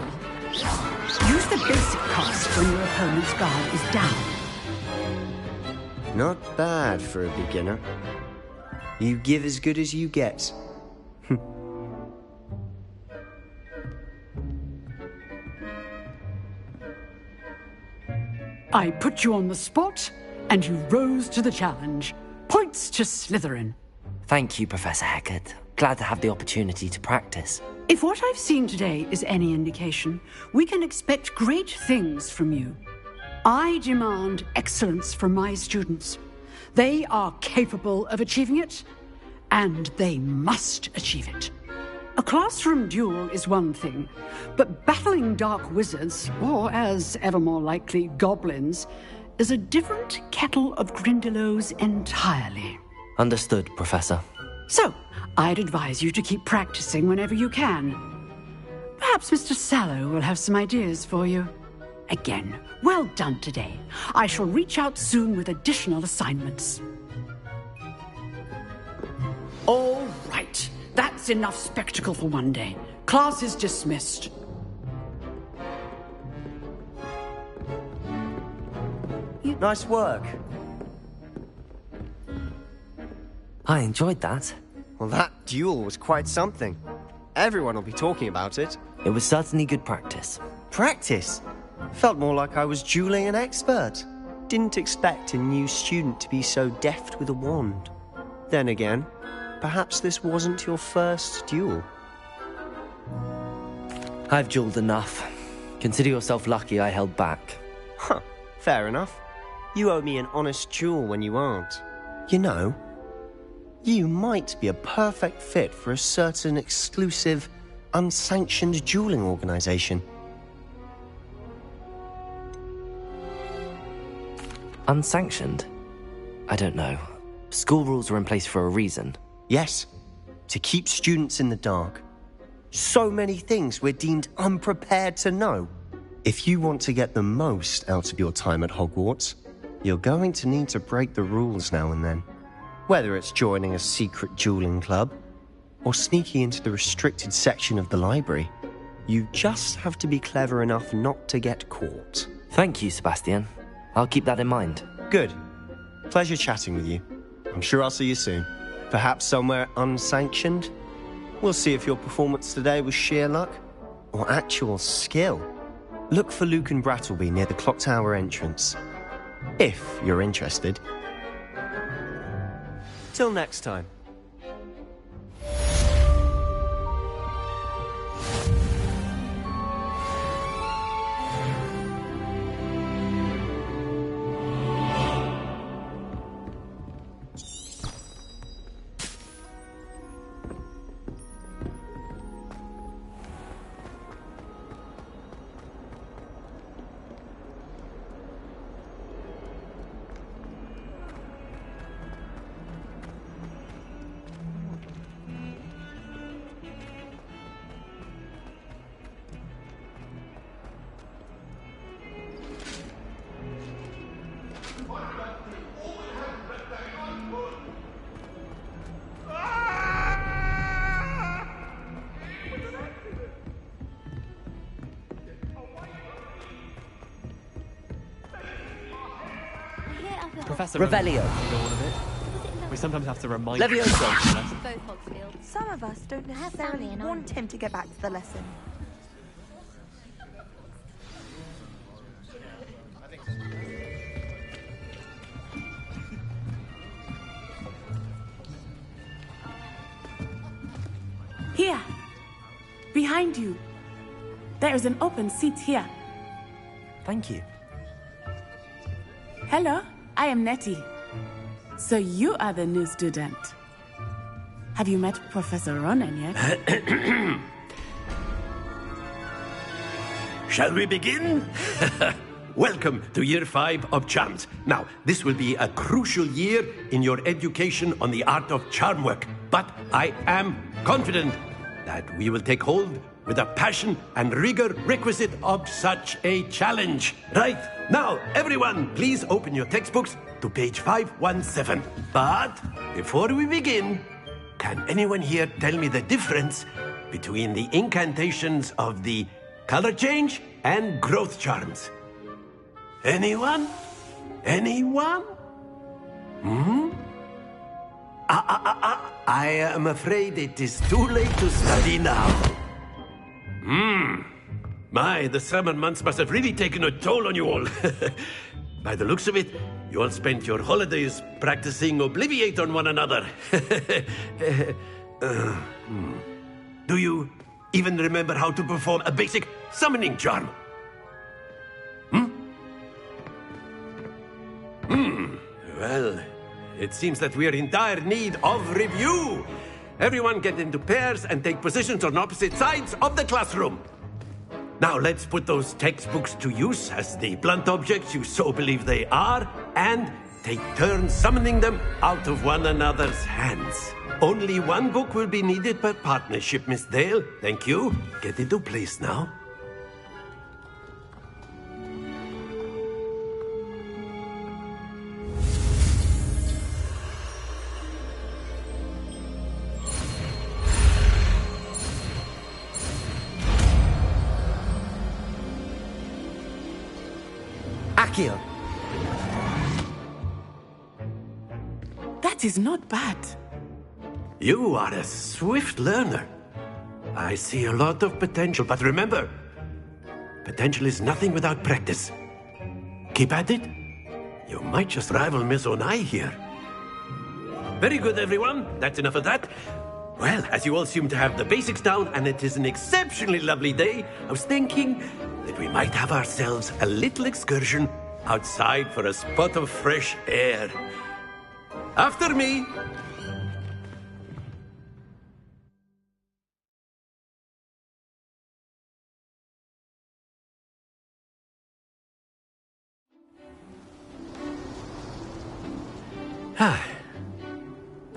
Use the basic cast when your opponent's guard is down. Not bad for a beginner. You give as good as you get. I put you on the spot, and you rose to the challenge. Points to Slytherin. Thank you, Professor Hecat. Glad to have the opportunity to practice. If what I've seen today is any indication, we can expect great things from you. I demand excellence from my students. They are capable of achieving it, and they must achieve it. A classroom duel is one thing, but battling dark wizards, or as ever more likely, goblins, is a different kettle of Grindylows entirely. Understood, Professor. So, I'd advise you to keep practicing whenever you can. Perhaps Mr. Sallow will have some ideas for you. Again, well done today. I shall reach out soon with additional assignments. All right. That's enough spectacle for one day. Class is dismissed. Nice work. I enjoyed that. Well, that duel was quite something. Everyone will be talking about it. It was certainly good practice. Practice? Felt more like I was dueling an expert. Didn't expect a new student to be so deft with a wand. Then again, perhaps this wasn't your first duel. I've dueled enough. Consider yourself lucky I held back. Huh, fair enough. You owe me an honest duel when you aren't. You know, you might be a perfect fit for a certain exclusive, unsanctioned dueling organization. Unsanctioned? I don't know. School rules are in place for a reason. Yes, to keep students in the dark. So many things we're deemed unprepared to know. If you want to get the most out of your time at Hogwarts, you're going to need to break the rules now and then. Whether it's joining a secret dueling club, or sneaking into the restricted section of the library, you just have to be clever enough not to get caught. Thank you, Sebastian. I'll keep that in mind. Good. Pleasure chatting with you. I'm sure I'll see you soon. Perhaps somewhere unsanctioned? We'll see if your performance today was sheer luck or actual skill. Look for Luke and Brattleby near the clock tower entrance. If you're interested. Till next time. Professor Revelio. Go on a bit. We sometimes have to remind Levioso. Both Hogsfield. Some of us don't necessarily want him to get back to the lesson. Here. Behind you. There is an open seat here. Thank you. Hello, I am Nettie. So you are the new student. Have you met Professor Ronan yet? Shall we begin? Welcome to Year 5 of Charms. Now, this will be a crucial year in your education on the art of charm work. But I am confident that we will take hold with the passion and rigor requisite of such a challenge. Right, now, everyone, please open your textbooks to page 517. But before we begin, can anyone here tell me the difference between the incantations of the color change and growth charms? Anyone? Anyone? I am afraid it is too late to study now. My, the summer months must have really taken a toll on you all. By the looks of it, you all spent your holidays practicing Obliviate on one another. Do you even remember how to perform a basic summoning charm? Well, it seems that we are in dire need of review. Everyone get into pairs and take positions on opposite sides of the classroom. Now let's put those textbooks to use as the blunt objects you so believe they are, and take turns summoning them out of one another's hands. Only one book will be needed per partnership, Miss Dale. Thank you. Get into place now. Accio. That is not bad. You are a swift learner. I see a lot of potential, but remember, potential is nothing without practice. Keep at it. You might just rival Miss Onai here. Very good, everyone. That's enough of that. Well, as you all seem to have the basics down, and it is an exceptionally lovely day, I was thinking that we might have ourselves a little excursion outside for a spot of fresh air. After me.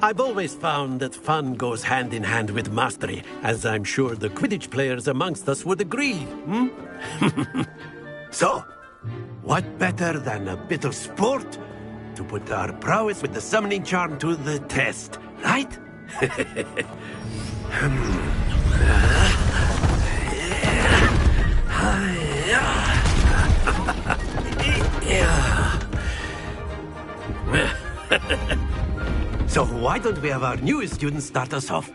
I've always found that fun goes hand in hand with mastery, as I'm sure the Quidditch players amongst us would agree. So, what better than a bit of sport to put our prowess with the summoning charm to the test, right? why don't we have our newest student start us off?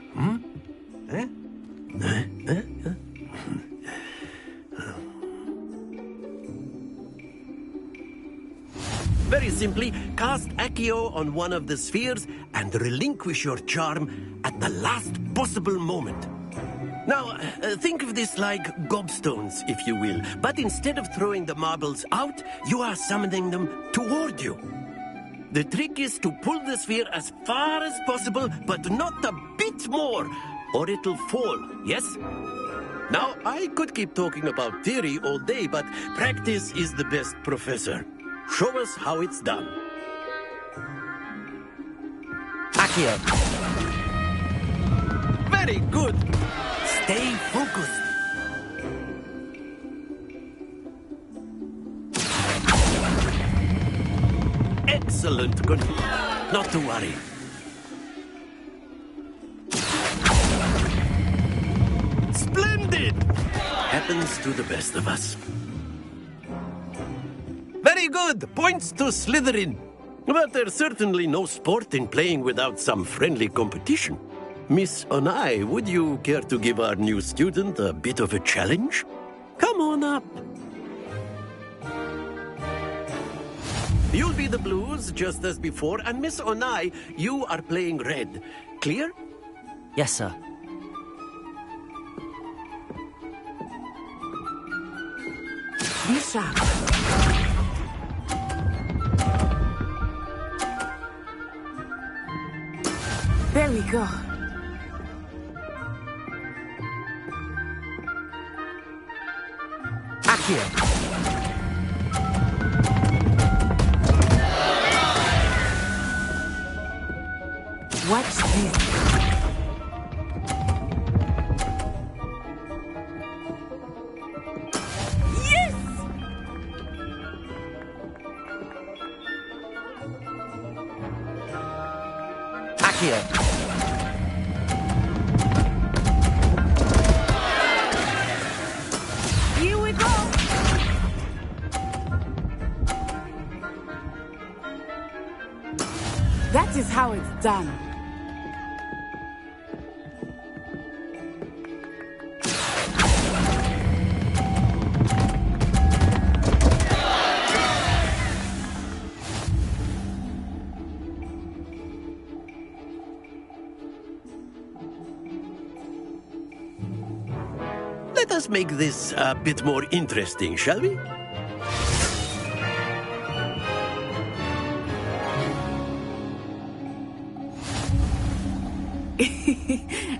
Very simply, cast Accio on one of the spheres and relinquish your charm at the last possible moment. Now, think of this like gobstones, if you will, but instead of throwing the marbles out, you are summoning them toward you. The trick is to pull the sphere as far as possible, but not a bit more, or it'll fall, yes? Now, I could keep talking about theory all day, but practice is the best professor. Show us how it's done. Accio. Very good. Stay focused. Excellent. Good. Not to worry. Splendid! Happens to the best of us. Very good! Points to Slytherin. But there's certainly no sport in playing without some friendly competition. Miss Onai, would you care to give our new student a bit of a challenge? Come on up. You'll be the blues, just as before, and Miss Onai, you are playing red. Clear? Yes, sir. Be sharp. There we go. Accio. Watch this. Yes! Accio. Here we go. That is how it's done. Let us make this a bit more interesting, shall we?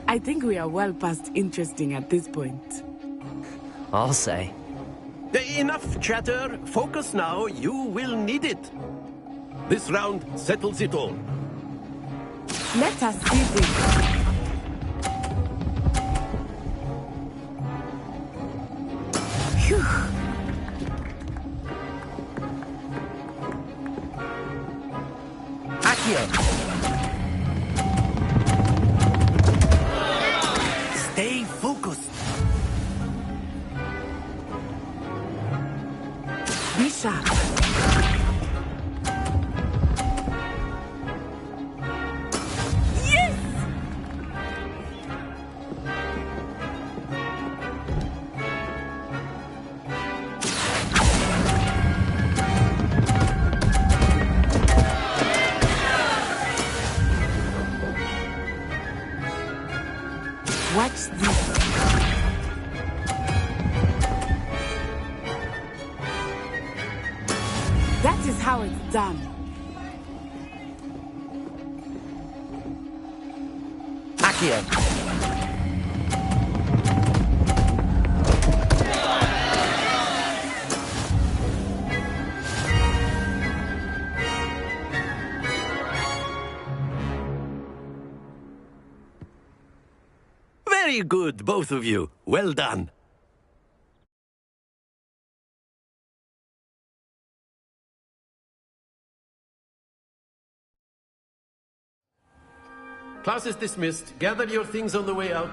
I think we are well past interesting at this point. I'll say. Enough chatter. Focus now. You will need it. This round settles it all. Let us see this. Phew. Accio. Stay focused. Be sharp. Yes! Watch this. That is how it's done. Accio. Very good, both of you. Well done. Class is dismissed. Gather your things on the way out.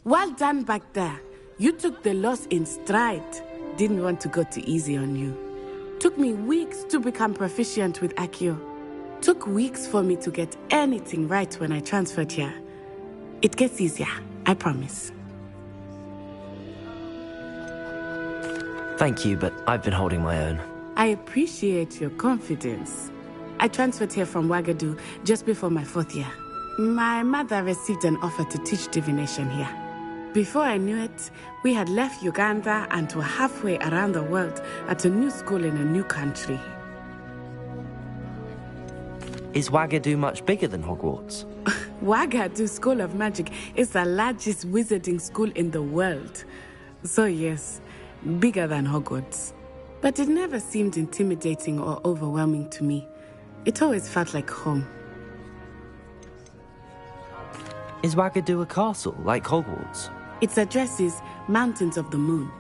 Well done back there. You took the loss in stride. Didn't want to go too easy on you. Took me weeks to become proficient with Accio. Took weeks for me to get anything right when I transferred here. It gets easier, I promise. Thank you, but I've been holding my own. I appreciate your confidence. I transferred here from Wagadu just before my 4th year. My mother received an offer to teach divination here. Before I knew it, we had left Uganda and were halfway around the world at a new school in a new country. Is Wagadu much bigger than Hogwarts? Wagadu School of Magic is the largest wizarding school in the world. So yes, bigger than Hogwarts. But it never seemed intimidating or overwhelming to me. It always felt like home. Is Wagadu a castle, like Hogwarts? Its address is Mountains of the Moon.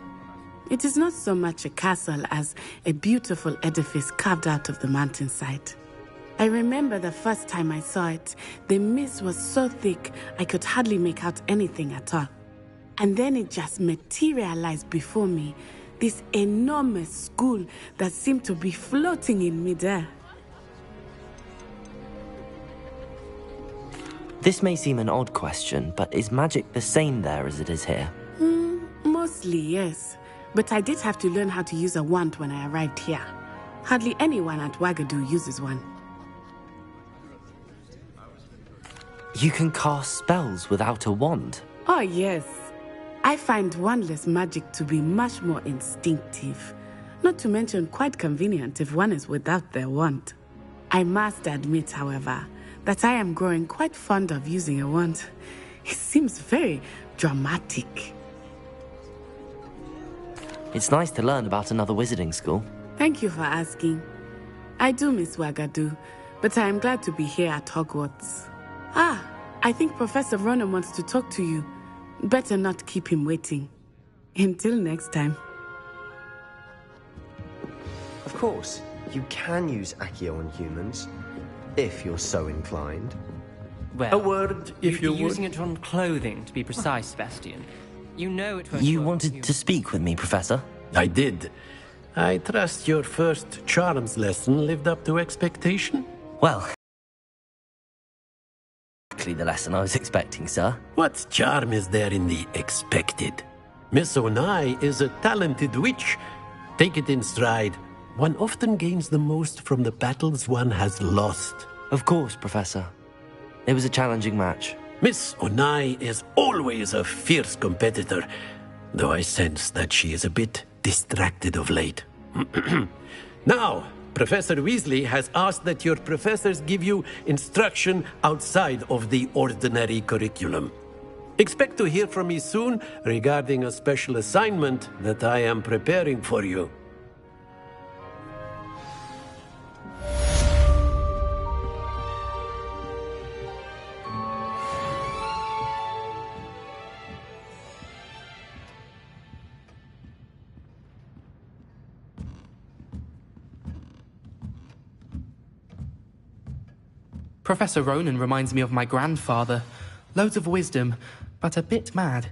It is not so much a castle as a beautiful edifice carved out of the mountainside. I remember the first time I saw it, the mist was so thick I could hardly make out anything at all. And then it just materialized before me, this enormous school that seemed to be floating in midair. This may seem an odd question, but is magic the same there as it is here? Mostly, yes. But I did have to learn how to use a wand when I arrived here. Hardly anyone at Wagadu uses one. You can cast spells without a wand? Oh, yes. I find wandless magic to be much more instinctive. Not to mention quite convenient if one is without their wand. I must admit, however, that I am growing quite fond of using a wand. It seems very dramatic. It's nice to learn about another wizarding school. Thank you for asking. I do miss Wagadu, but I am glad to be here at Hogwarts. I think Professor Ronan wants to talk to you. Better not keep him waiting. Until next time. Of course, you can use Accio on humans, if you're so inclined. Well, a word, if you would. Using it on clothing, to be precise, Sebastian. You know it won't You work wanted to speak with me, Professor? I did. I trust your first charms lesson lived up to expectation? Well, exactly the lesson I was expecting, sir. What charm is there in the expected? Miss Onai is a talented witch. Take it in stride. One often gains the most from the battles one has lost. Of course, Professor. It was a challenging match. Miss Onai is always a fierce competitor, though I sense that she is a bit distracted of late. Now, Professor Weasley has asked that your professors give you instruction outside of the ordinary curriculum. Expect to hear from me soon regarding a special assignment that I am preparing for you. Professor Ronan reminds me of my grandfather. Loads of wisdom, but a bit mad.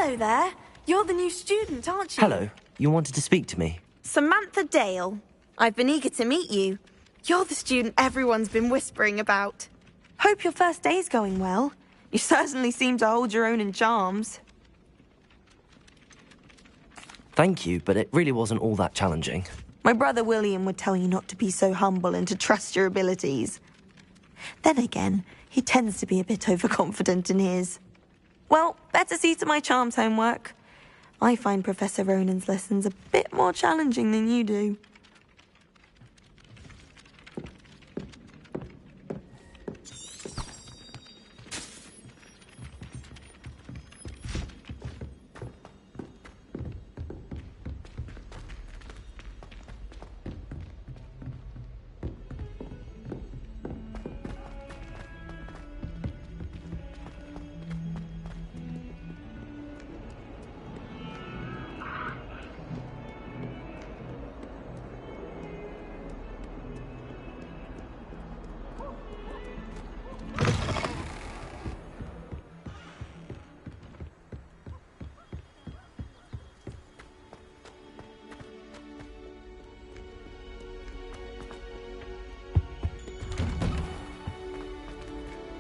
Hello there. You're the new student, aren't you? Hello. You wanted to speak to me? Samantha Dale. I've been eager to meet you. You're the student everyone's been whispering about. Hope your first day's going well. You certainly seem to hold your own in charms. Thank you, but it really wasn't all that challenging. My brother William would tell you not to be so humble and to trust your abilities. Then again, he tends to be a bit overconfident in his. Well, better see to my charms homework. I find Professor Ronan's lessons a bit more challenging than you do.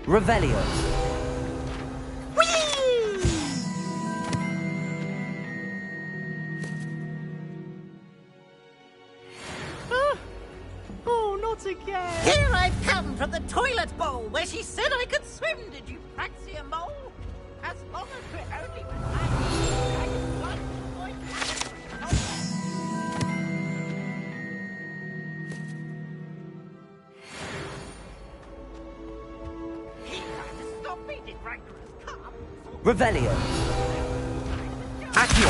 Revelio. Oh, not again! Here I've come from the toilet bowl where she said I could swim, did you Praxia mole? As long as we're only Revelio. Accio.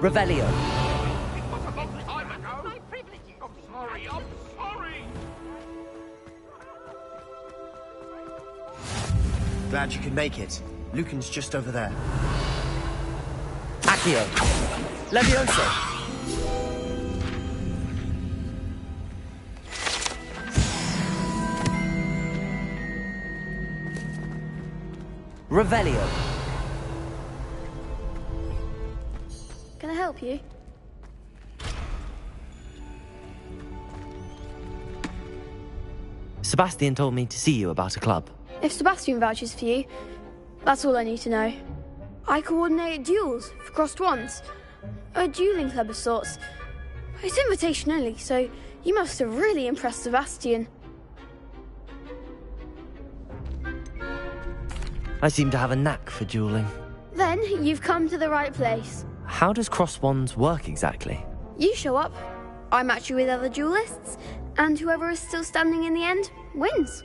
Revelio. I'm sorry. Glad you could make it. Lucan's just over there. Accio. Levioso. Revelio. Can I help you? Sebastian told me to see you about a club. If Sebastian vouches for you, that's all I need to know. I coordinate duels for crossed wands. A dueling club of sorts. It's invitation only, so you must have really impressed Sebastian. I seem to have a knack for dueling. Then you've come to the right place. How does cross wands work exactly? You show up, I match you with other duelists, and whoever is still standing in the end wins.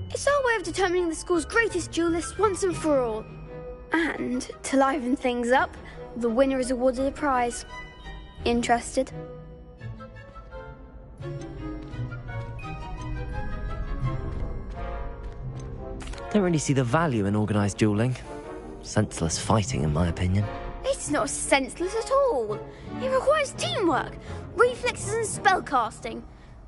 It's our way of determining the school's greatest duelist once and for all. And to liven things up, the winner is awarded a prize. Interested? Don't really see the value in organised dueling. Senseless fighting, in my opinion. It's not senseless at all. It requires teamwork, reflexes and spellcasting.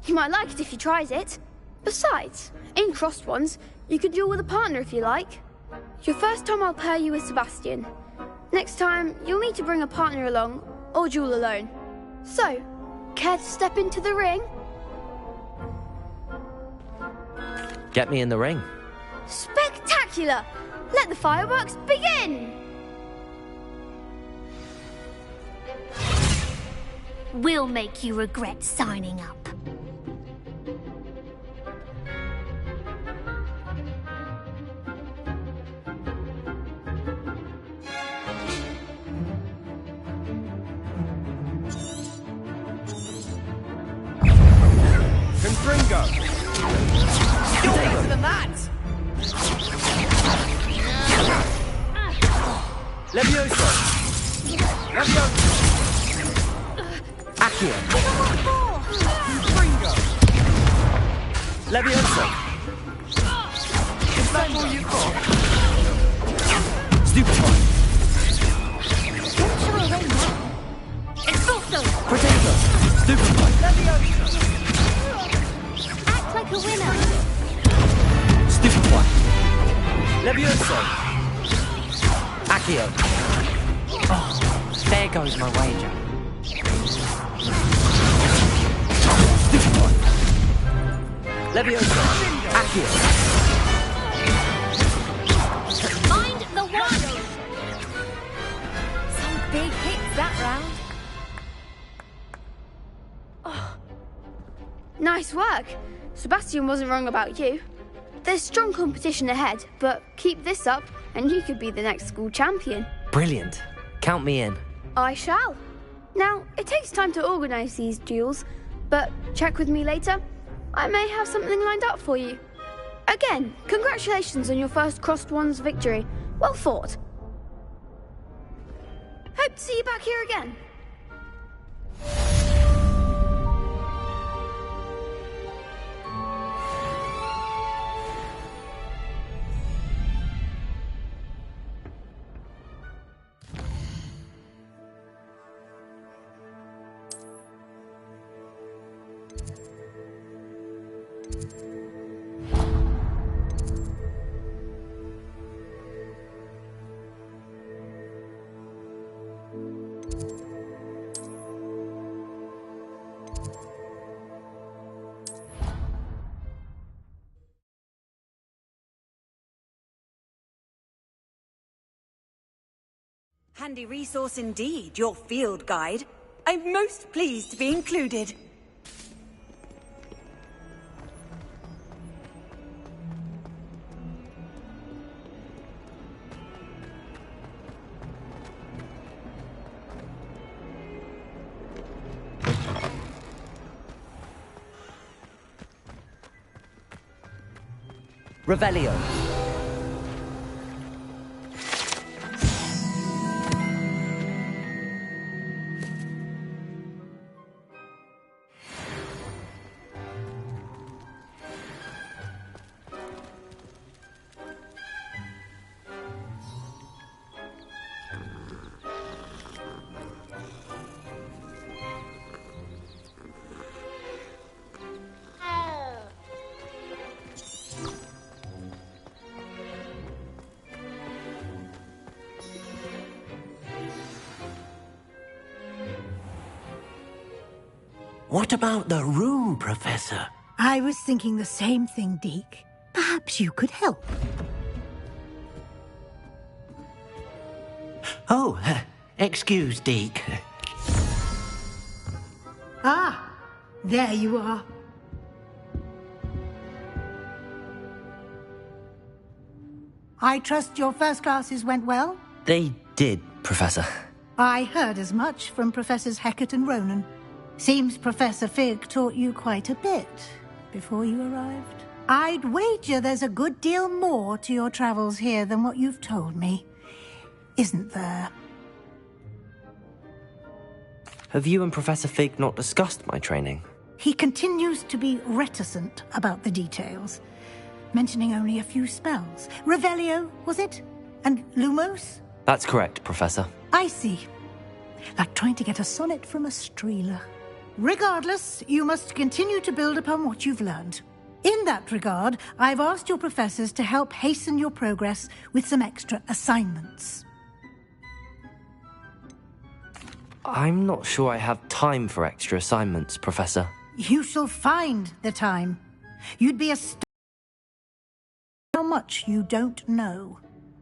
You might like it if you tried it. Besides, in crossed ones, you could duel with a partner if you like. Your first time I'll pair you with Sebastian. Next time, you'll need to bring a partner along, or duel alone. So, care to step into the ring? Get me in the ring. Spectacular! Let the fireworks begin! We'll make you regret signing up. Confringo! You're better than that! Levioso! Levioso! Accio! Confringo! Levioso! Is that all you've got? Stupid one! Exorso! Potato! Stupid one! Levioso! winner. Stupid one. Levioso. Accio. Oh, there goes my wager. Stupid one. Levioso. Accio. Mind the one. Some big hits that round. Oh. Nice work. Sebastian wasn't wrong about you. There's strong competition ahead, but keep this up and you could be the next school champion. Brilliant. Count me in. I shall. Now, it takes time to organise these duels, but check with me later. I may have something lined up for you. Again, congratulations on your first Crossed Wands victory. Well fought. Hope to see you back here again. Handy resource indeed, your field guide. I'm most pleased to be included. Revelio. What about the room, Professor? I was thinking the same thing, Deke. Perhaps you could help. Oh, excuse, Deke. Ah, there you are. I trust your first classes went well? They did, Professor. I heard as much from Professors Hecat and Ronan. Seems Professor Fig taught you quite a bit before you arrived. I'd wager there's a good deal more to your travels here than what you've told me. Isn't there? Have you and Professor Fig not discussed my training? He continues to be reticent about the details, mentioning only a few spells. Revelio, was it? And Lumos? That's correct, Professor. I see. Like trying to get a sonnet from a streeler. Regardless, you must continue to build upon what you've learned. In that regard, I've asked your professors to help hasten your progress with some extra assignments. I'm not sure I have time for extra assignments, Professor. You shall find the time. You'd be astonished how much you don't know.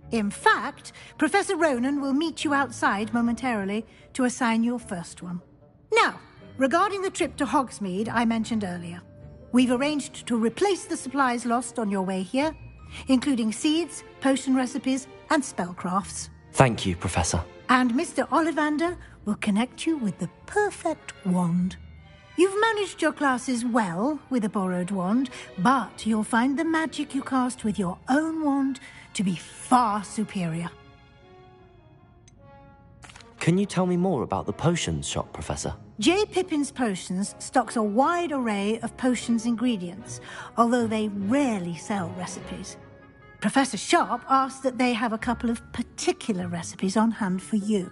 In fact, Professor Ronan will meet you outside momentarily to assign your first one. Now, regarding the trip to Hogsmeade I mentioned earlier, we've arranged to replace the supplies lost on your way here, including seeds, potion recipes, and spellcrafts. Thank you, Professor. And Mr. Ollivander will connect you with the perfect wand. You've managed your classes well with a borrowed wand, but you'll find the magic you cast with your own wand to be far superior. Can you tell me more about the potions shop, Professor? J. Pippin's Potions stocks a wide array of potions ingredients, although they rarely sell recipes. Professor Sharp asked that they have a couple of particular recipes on hand for you.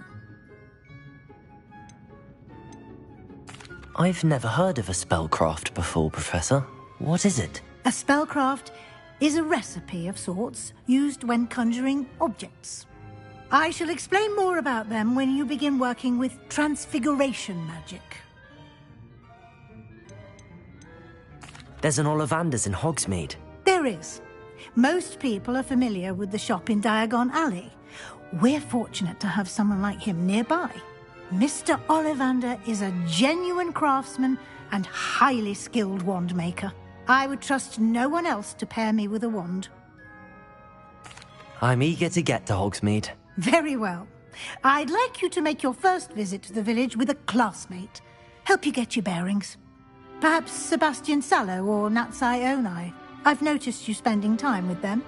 I've never heard of a spellcraft before, Professor. What is it? A spellcraft is a recipe of sorts used when conjuring objects. I shall explain more about them when you begin working with transfiguration magic. There's an Ollivander's in Hogsmeade. There is. Most people are familiar with the shop in Diagon Alley. We're fortunate to have someone like him nearby. Mr. Ollivander is a genuine craftsman and highly skilled wand maker. I would trust no one else to pair me with a wand. I'm eager to get to Hogsmeade. Very well. I'd like you to make your first visit to the village with a classmate. Help you get your bearings. Perhaps Sebastian Sallow or Natsai Onai. I've noticed you spending time with them.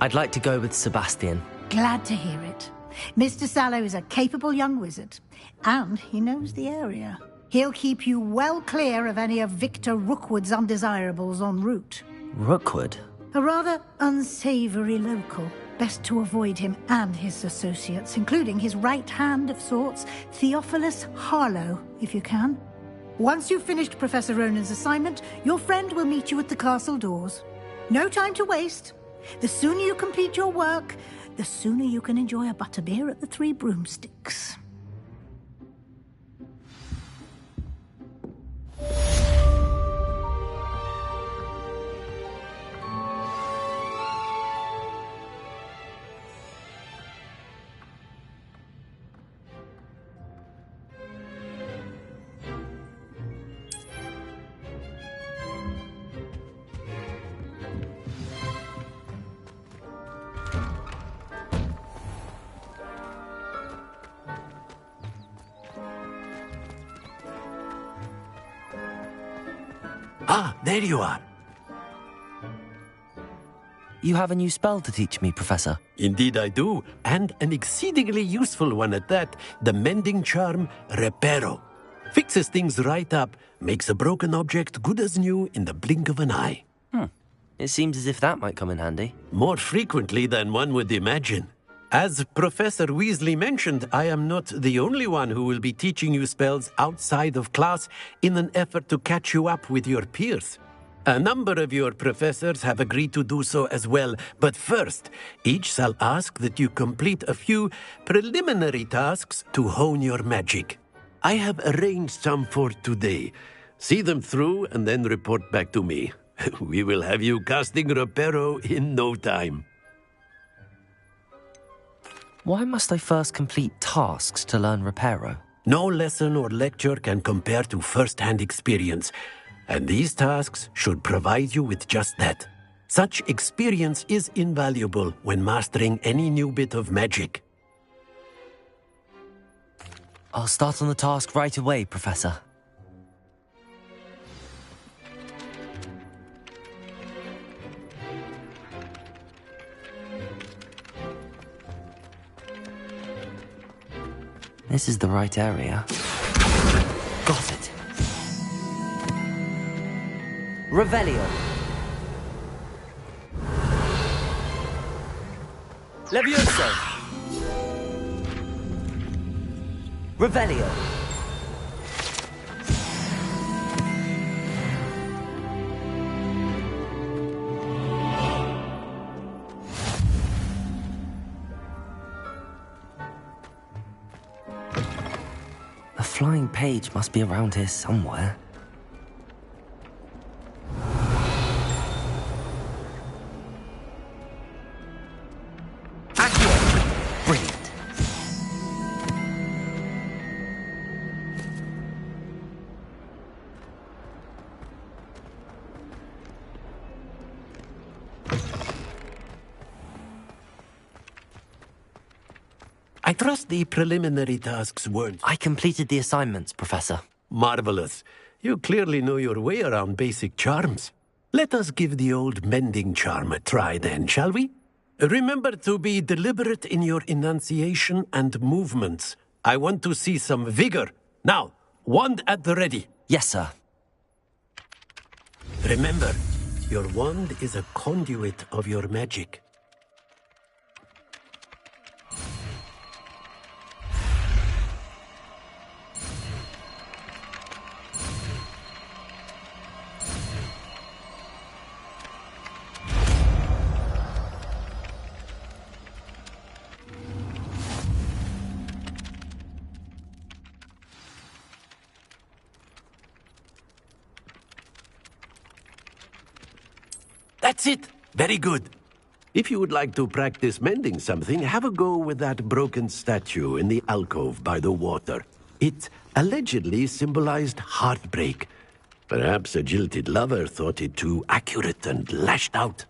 I'd like to go with Sebastian. Glad to hear it. Mr. Sallow is a capable young wizard, and he knows the area. He'll keep you well clear of any of Victor Rookwood's undesirables en route. Rookwood? A rather unsavory local. Best to avoid him and his associates, including his right hand of sorts, Theophilus Harlow, if you can. Once you've finished Professor Ronan's assignment, your friend will meet you at the castle doors. No time to waste. The sooner you complete your work, the sooner you can enjoy a butterbeer at the Three Broomsticks. Ah, there you are. You have a new spell to teach me, Professor. Indeed I do, and an exceedingly useful one at that. The mending charm, Reparo. Fixes things right up, makes a broken object good as new in the blink of an eye. It seems as if that might come in handy. More frequently than one would imagine. As Professor Weasley mentioned, I am not the only one who will be teaching you spells outside of class in an effort to catch you up with your peers. A number of your professors have agreed to do so as well, but first, each shall ask that you complete a few preliminary tasks to hone your magic. I have arranged some for today. See them through and then report back to me. We will have you casting Reparo in no time. Why must I first complete tasks to learn Reparo? No lesson or lecture can compare to first-hand experience, and these tasks should provide you with just that. Such experience is invaluable when mastering any new bit of magic. I'll start on the task right away, Professor. This is the right area. Got it. Revelio. Levioso. Revelio. A flying page must be around here somewhere. Brilliant. I trust the preliminary tasks weren't... I completed the assignments, Professor. Marvelous. You clearly know your way around basic charms. Let us give the old mending charm a try then, shall we? Remember to be deliberate in your enunciation and movements. I want to see some vigor. Now, wand at the ready. Yes, sir. Remember, your wand is a conduit of your magic. That's it. Very good. If you would like to practice mending something, have a go with that broken statue in the alcove by the water. It allegedly symbolized heartbreak. Perhaps a jilted lover thought it too accurate and lashed out.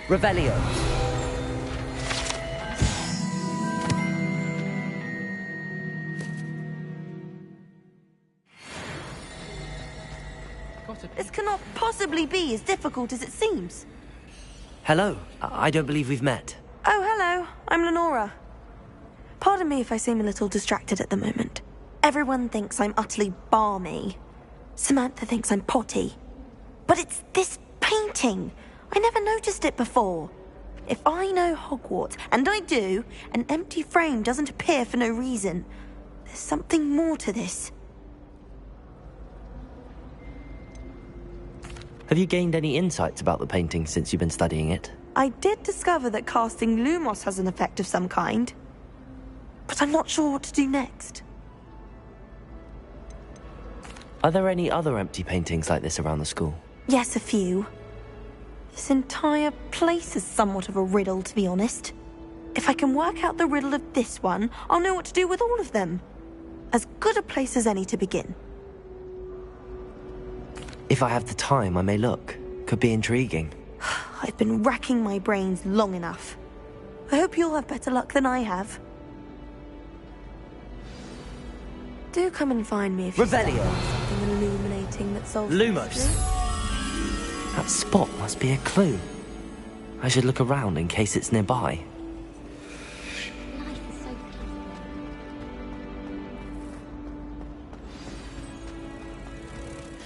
Revelio. This cannot possibly be as difficult as it seems. Hello. I don't believe we've met. Oh, hello. I'm Lenora. Pardon me if I seem a little distracted at the moment. Everyone thinks I'm utterly balmy. Samantha thinks I'm potty. But it's this painting. I never noticed it before. If I know Hogwarts, and I do, an empty frame doesn't appear for no reason. There's something more to this. Have you gained any insights about the painting since you've been studying it? I did discover that casting Lumos has an effect of some kind. But I'm not sure what to do next. Are there any other empty paintings like this around the school? Yes, a few. This entire place is somewhat of a riddle, to be honest. If I can work out the riddle of this one, I'll know what to do with all of them. As good a place as any to begin. If I have the time, I may look. Could be intriguing. I've been racking my brains long enough. I hope you'll have better luck than I have. Do come and find me if you Revelio. find something illuminating that solves Lumos. That spot must be a clue. I should look around in case it's nearby.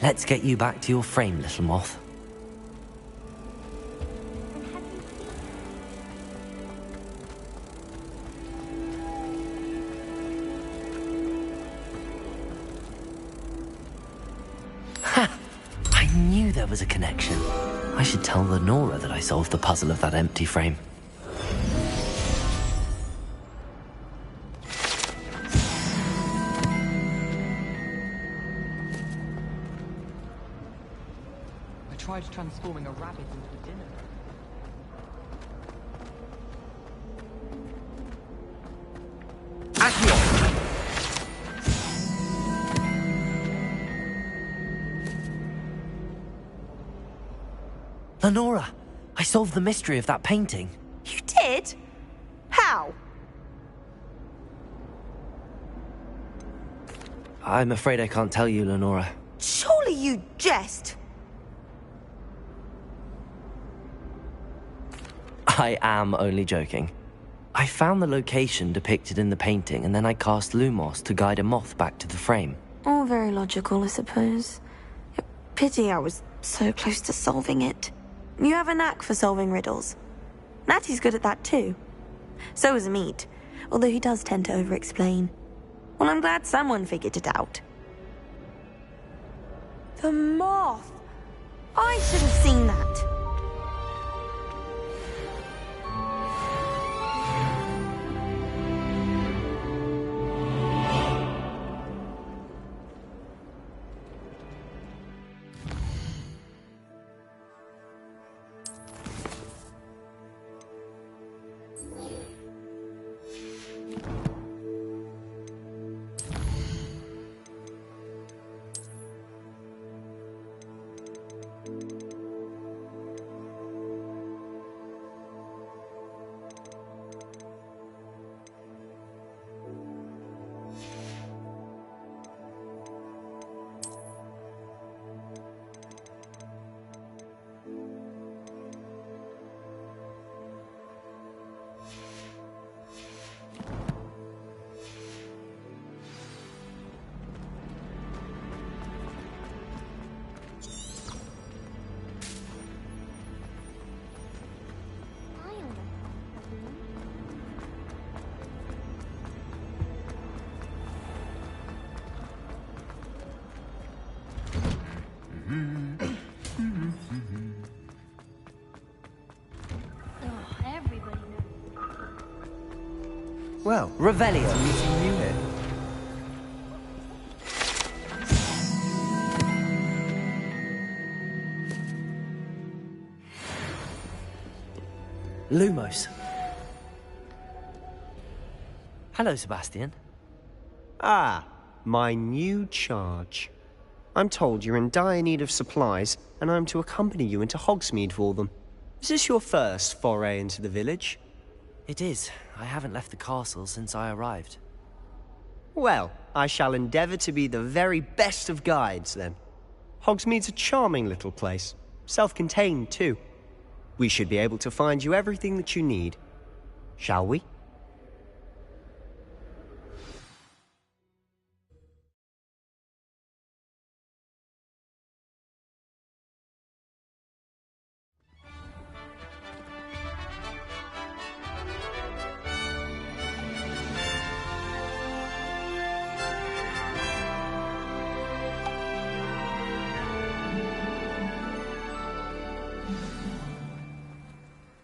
Let's get you back to your frame, little moth. Ha! I knew there was a connection. I should tell Lenora that I solved the puzzle of that empty frame. I tried transforming a rabbit into a dinner. Lenora, I solved the mystery of that painting. You did? How? I'm afraid I can't tell you, Lenora. Surely you jest. I am only joking. I found the location depicted in the painting, and then I cast Lumos to guide a moth back to the frame. All very logical, I suppose. Pity I was so close to solving it. You have a knack for solving riddles. Natty's good at that too. So is Amit, although he does tend to over-explain. Well, I'm glad someone figured it out. The moth! I should have seen that. Well, Revelio. Meeting you here. Lumos. Hello, Sebastian. Ah, my new charge. I'm told you're in dire need of supplies, and I'm to accompany you into Hogsmeade for them. Is this your first foray into the village? It is. I haven't left the castle since I arrived. Well, I shall endeavour to be the very best of guides, then. Hogsmeade's a charming little place. Self-contained, too. We should be able to find you everything that you need. Shall we?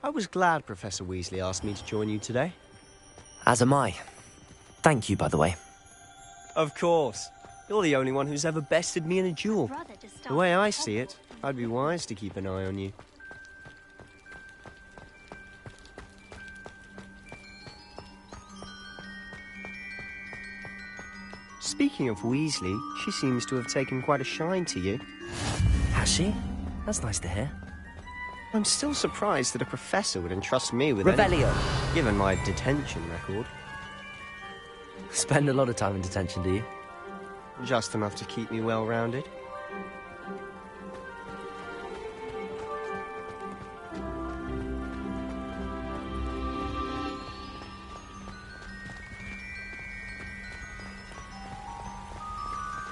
I was glad Professor Weasley asked me to join you today. As am I. Thank you, by the way. Of course. You're the only one who's ever bested me in a duel. The way I see it, I'd be wise to keep an eye on you. Speaking of Weasley, she seems to have taken quite a shine to you. Has she? That's nice to hear. I'm still surprised that a professor would entrust me with Revelio. Given my detention record. Spend a lot of time in detention, do you? Just enough to keep me well-rounded.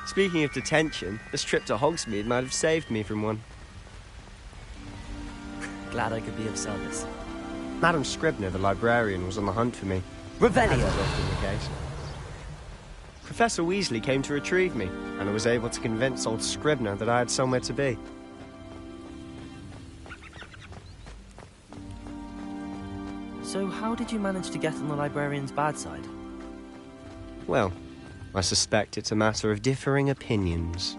Speaking of detention, this trip to Hogsmeade might have saved me from one. Glad I could be of service. Madam Scribner, the librarian, was on the hunt for me. Revelio! As is often the case. Professor Weasley came to retrieve me, and I was able to convince old Scribner that I had somewhere to be. So how did you manage to get on the librarian's bad side? Well, I suspect it's a matter of differing opinions.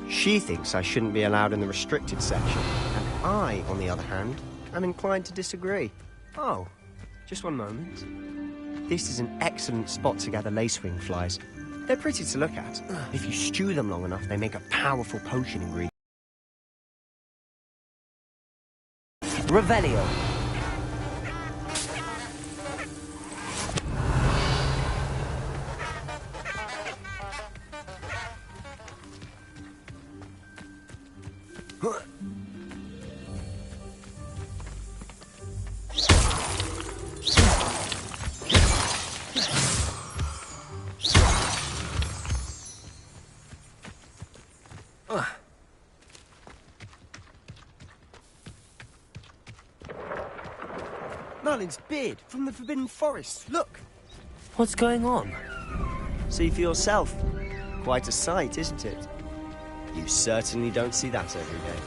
She thinks I shouldn't be allowed in the restricted section, and I, on the other hand, am inclined to disagree. Oh, just one moment. This is an excellent spot to gather lacewing flies. They're pretty to look at. If you stew them long enough, they make a powerful potion ingredient. Revelio. Merlin's beard from the Forbidden Forest. Look. What's going on? See for yourself. Quite a sight, isn't it? You certainly don't see that every day.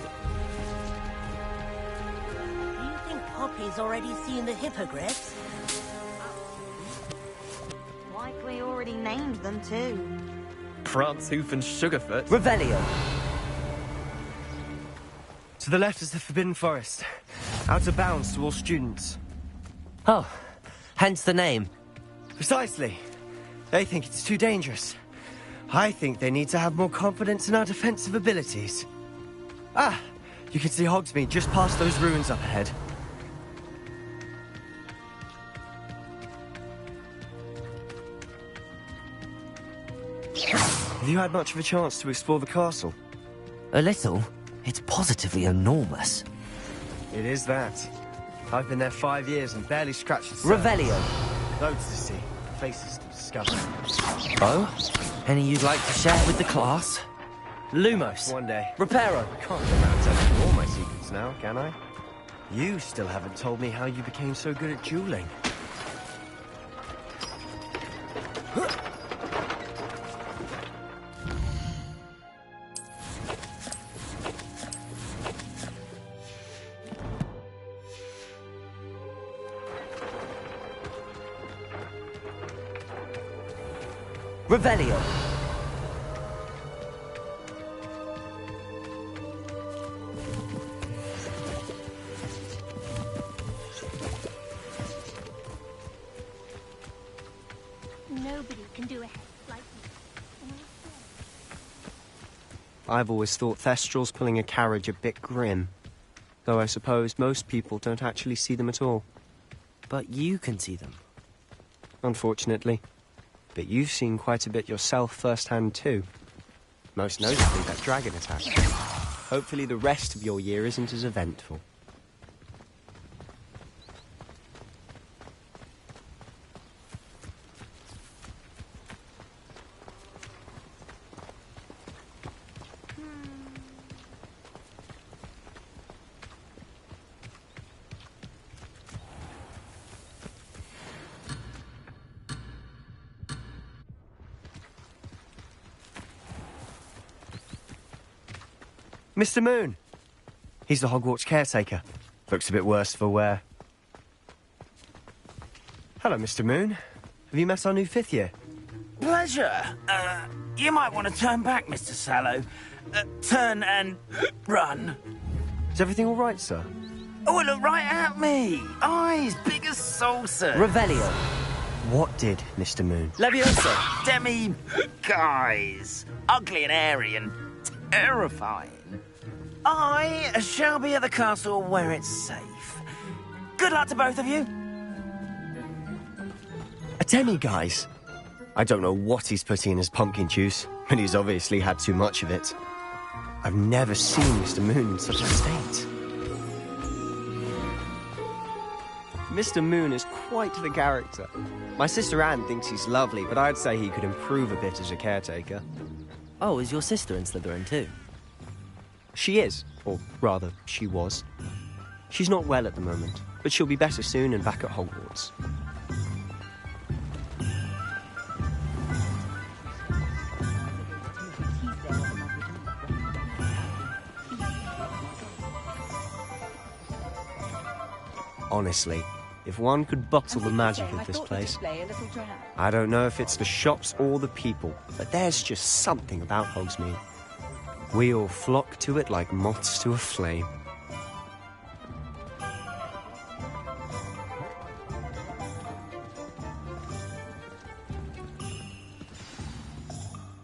Do you think Poppy's already seen the hippogriffs? Like we already named them too. Prantshoof and Sugarfoot. Revelio. To the left is the Forbidden Forest. Out of bounds to all students. Oh, hence the name. Precisely. They think it's too dangerous. I think they need to have more confidence in our defensive abilities. Ah, you can see Hogsmeade just past those ruins up ahead. Have you had much of a chance to explore the castle? A little. It's positively enormous. It is that. I've been there 5 years and barely scratched the surface. Revelio. Loads to see, faces to discover. Oh? Any you'd like to share with the class? Lumos. One day. Reparo. I can't go around telling you all my secrets now, can I? You still haven't told me how you became so good at dueling. Revelio. Nobody can do a head like me. I've always thought Thestrals pulling a carriage a bit grim. Though I suppose most people don't actually see them at all. But you can see them. Unfortunately. But you've seen quite a bit yourself firsthand too. Most notably that dragon attack. Hopefully the rest of your year isn't as eventful. Mr. Moon! He's the Hogwarts caretaker. Looks a bit worse for wear. Hello, Mr. Moon. Have you met our new 5th year? Pleasure. You might want to turn back, Mr. Sallow. Turn and run. Is everything all right, sir? Oh, look right at me. Eyes big as saucers. Revelio. What did, Mr. Moon? Leviosa. Demi... guys. Ugly and airy and terrifying. I shall be at the castle where it's safe. Good luck to both of you. A demi-guise? I don't know what he's putting in his pumpkin juice, but he's obviously had too much of it. I've never seen Mr. Moon in such a state. Mr. Moon is quite the character. My sister Anne thinks he's lovely, but I'd say he could improve a bit as a caretaker. Oh, is your sister in Slytherin too? She is, or rather, she was. She's not well at the moment, but she'll be better soon and back at Hogwarts. Honestly, if one could bottle the magic of this place, I don't know if it's the shops or the people, but there's just something about Hogsmeade. We all flock to it like moths to a flame.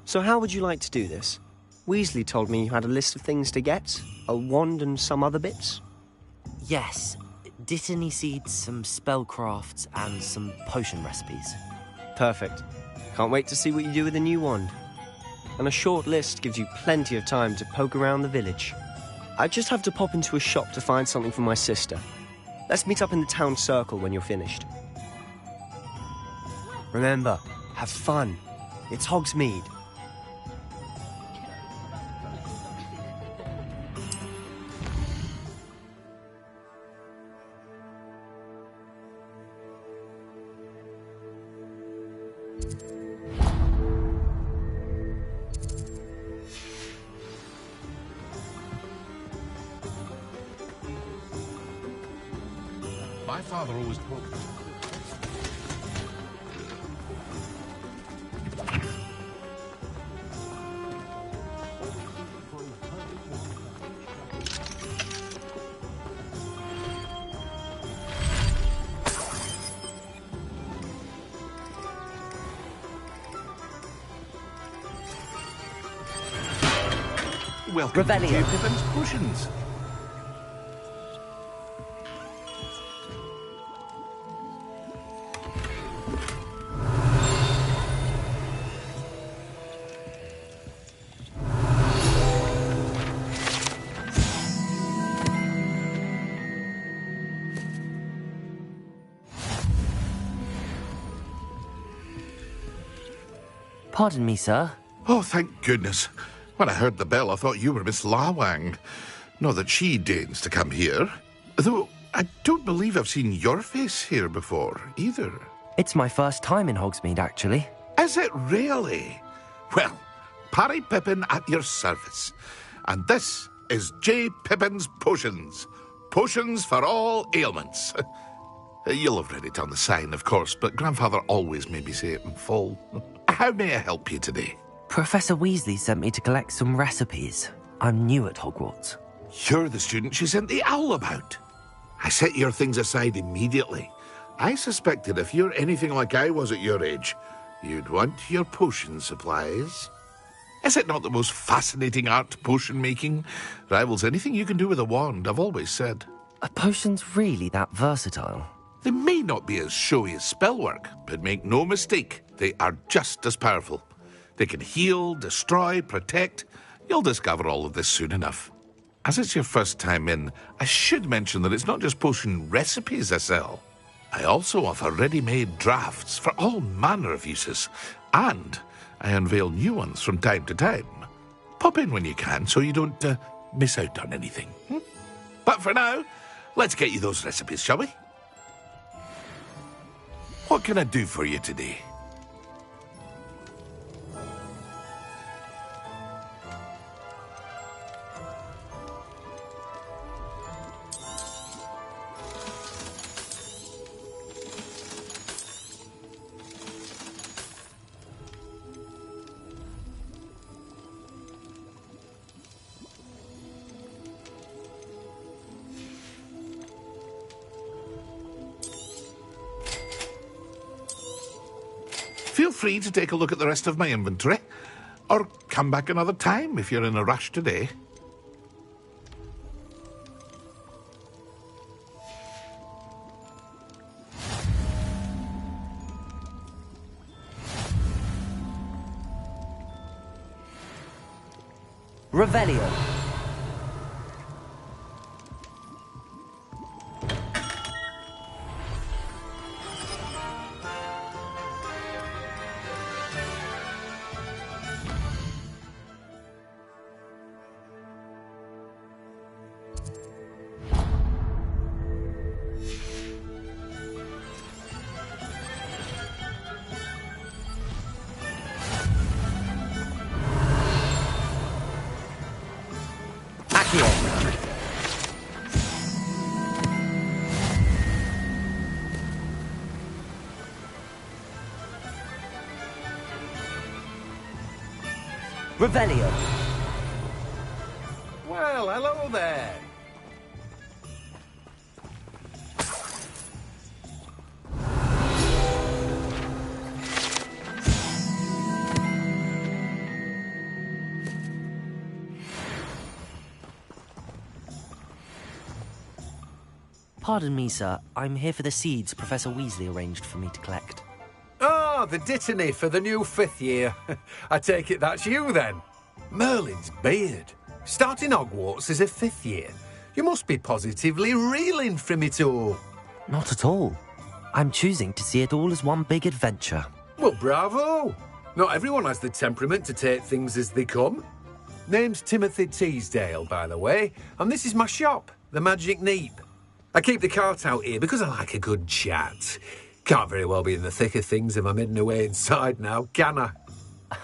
So how would you like to do this? Weasley told me you had a list of things to get, a wand and some other bits. Yes. Dittany seeds, some spellcrafts, and some potion recipes. Perfect. Can't wait to see what you do with the new wand. And a short list gives you plenty of time to poke around the village. I just have to pop into a shop to find something for my sister. Let's meet up in the town circle when you're finished. Remember, have fun. It's Hogsmeade. My father always told me. Welcome to J. Pippin's Potions. Pardon me, sir. Oh, thank goodness. When I heard the bell, I thought you were Miss Lawang. Not that she deigns to come here. Though, I don't believe I've seen your face here before, either. It's my first time in Hogsmeade, actually. Is it really? Well, Parry Pippin at your service. And this is J. Pippin's Potions. Potions for all ailments. You'll have read it on the sign, of course, but Grandfather always made me say it in full. How may I help you today? Professor Weasley sent me to collect some recipes. I'm new at Hogwarts. You're the student she sent the owl about. I set your things aside immediately. I suspected if you're anything like I was at your age, you'd want your potion supplies. Is it not the most fascinating art, potion making? Rivals anything you can do with a wand, I've always said. Are potions really that versatile? They may not be as showy as spellwork, but make no mistake, they are just as powerful. They can heal, destroy, protect. You'll discover all of this soon enough. As it's your first time in, I should mention that it's not just potion recipes I sell. I also offer ready-made drafts for all manner of uses, and I unveil new ones from time to time. Pop in when you can so you don't miss out on anything. But for now, let's get you those recipes, shall we? What can I do for you today? Feel free to take a look at the rest of my inventory, or come back another time if you're in a rush today. Revelio. Revelio. Well, hello there. Pardon me, sir. I'm here for the seeds Professor Weasley arranged for me to collect. Ah, the dittany for the new 5th year. I take it that's you, then. Merlin's beard. Starting Hogwarts as a 5th year. You must be positively reeling from it all. Not at all. I'm choosing to see it all as one big adventure. Well, bravo. Not everyone has the temperament to take things as they come. Name's Timothy Teasdale, by the way, and this is my shop, the Magic Neep. I keep the cart out here because I like a good chat. Can't very well be in the thick of things if I'm hidden away inside now, can I?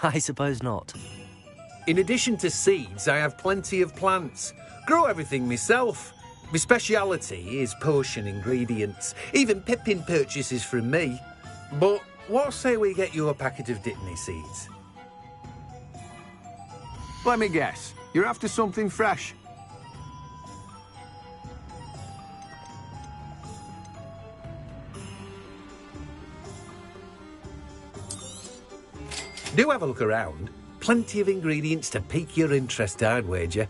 I suppose not. In addition to seeds, I have plenty of plants. Grow everything myself. My speciality is potion ingredients. Even Pippin purchases from me. But what say we get you a packet of dittany seeds? Let me guess. You're after something fresh. Do have a look around. Plenty of ingredients to pique your interest, I'd wager.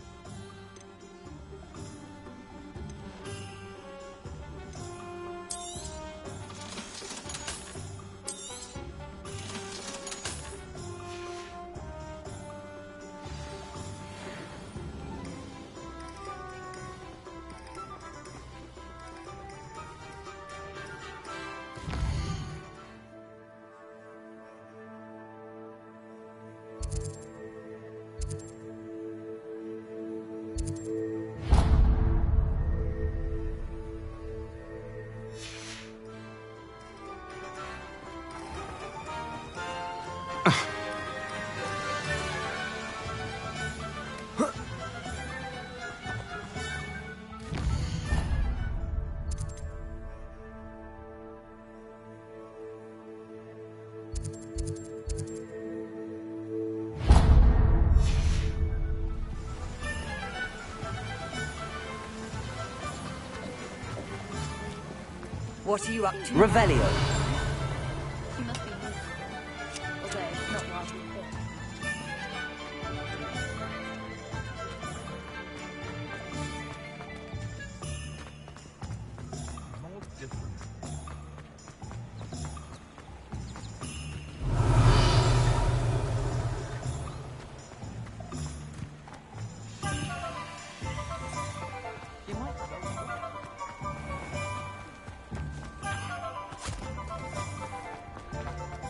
What are you up to? Revelio. She must be new. Although, not last week.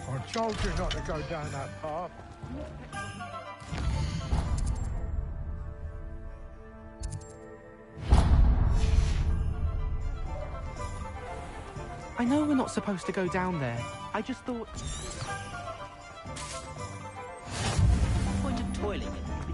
I told you not to go down that path. I know we're not supposed to go down there. I just thought... Point of toiling in the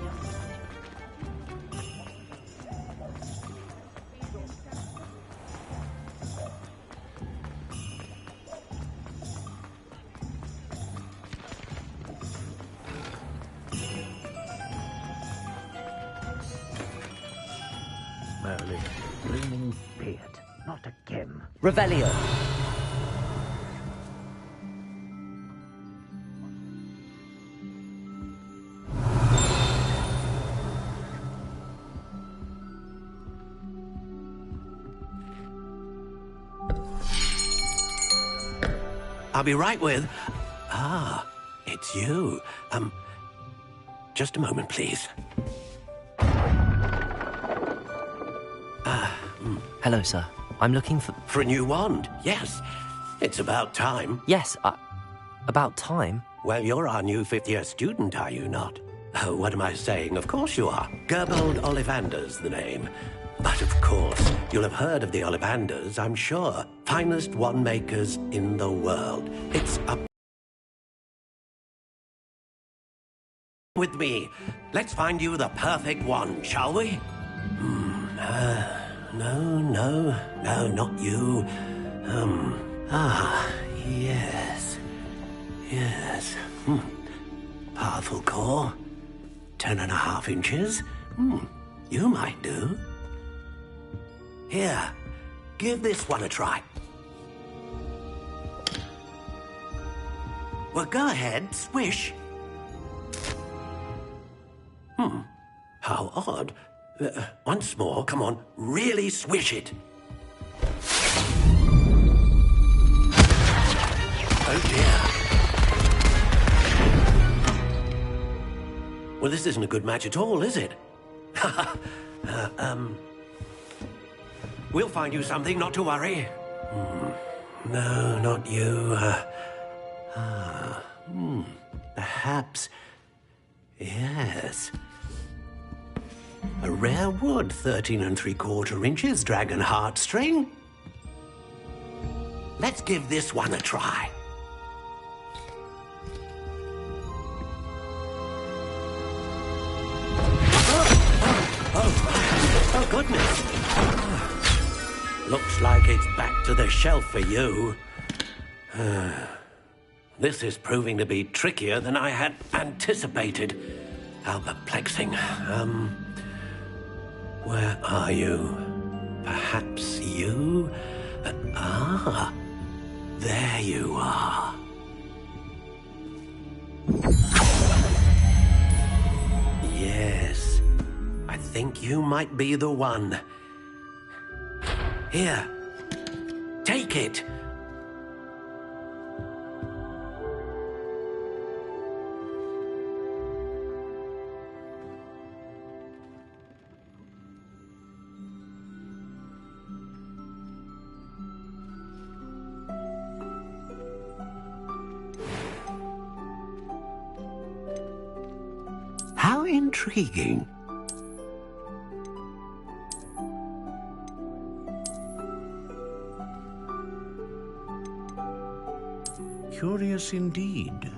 Merlin's gleaming beard. Not again. Revelio. I'll be right with... Ah, it's you. Just a moment, please. Hello, sir. I'm looking for... For a new wand, yes. It's about time. Yes, about time? Well, you're our new 5th-year student, are you not? Oh, what am I saying? Of course you are. Gerbold Ollivander's the name. But of course, you'll have heard of the Ollivanders, I'm sure. Finest wand makers in the world. It's up with me. Let's find you the perfect wand, shall we? No, not you. Yes. Powerful core. 10.5 inches. You might do. Here, give this one a try. Well, go ahead, swish. How odd. Once more, come on, really swish it. Oh dear. Well, this isn't a good match at all, is it? We'll find you something, not to worry. No, not you. Perhaps. Yes. A rare wood, 13 3/4 inches, dragon heartstring. Let's give this one a try. Oh, goodness. Looks like it's back to the shelf for you. This is proving to be trickier than I had anticipated. How perplexing. Where are you? Perhaps you? There you are. Yes, I think you might be the one. Here, take it. How intriguing. Curious indeed.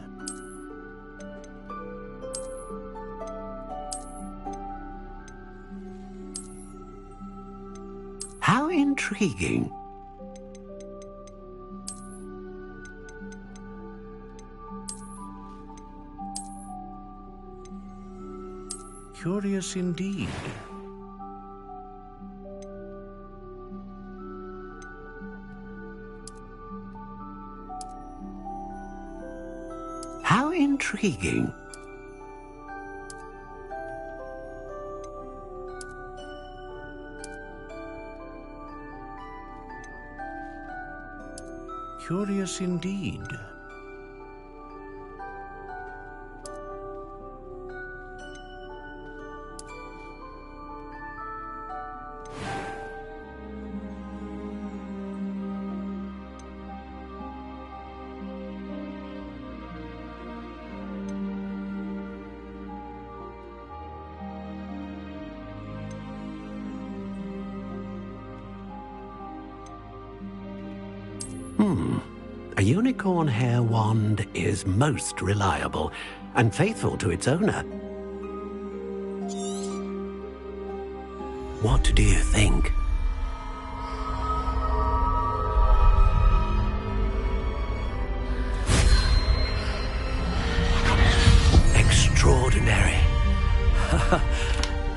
How intriguing. Curious indeed. How intriguing. Curious indeed. A unicorn hair wand is most reliable and faithful to its owner. What do you think? Extraordinary.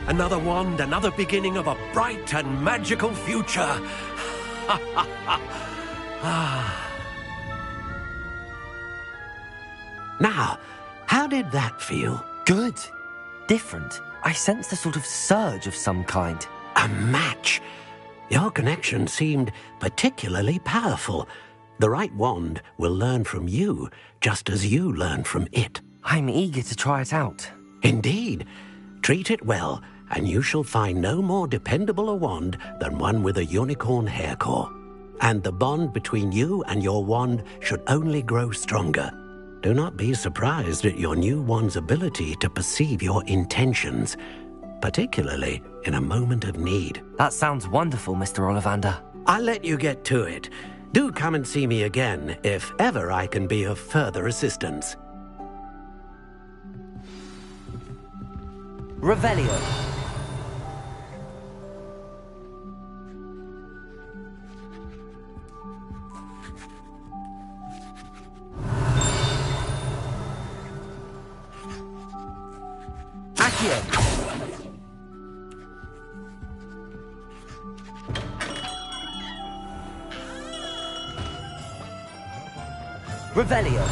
Another wand, another beginning of a bright and magical future. Now, how did that feel? Good. Different. I sensed a sort of surge of some kind. A match. Your connection seemed particularly powerful. The right wand will learn from you, just as you learn from it. I'm eager to try it out. Indeed. Treat it well, and you shall find no more dependable a wand than one with a unicorn hair core. And the bond between you and your wand should only grow stronger. Do not be surprised at your new wand's ability to perceive your intentions, particularly in a moment of need. That sounds wonderful, Mr. Ollivander. I'll let you get to it. Do come and see me again if ever I can be of further assistance. Revelio. Accio. Revelio.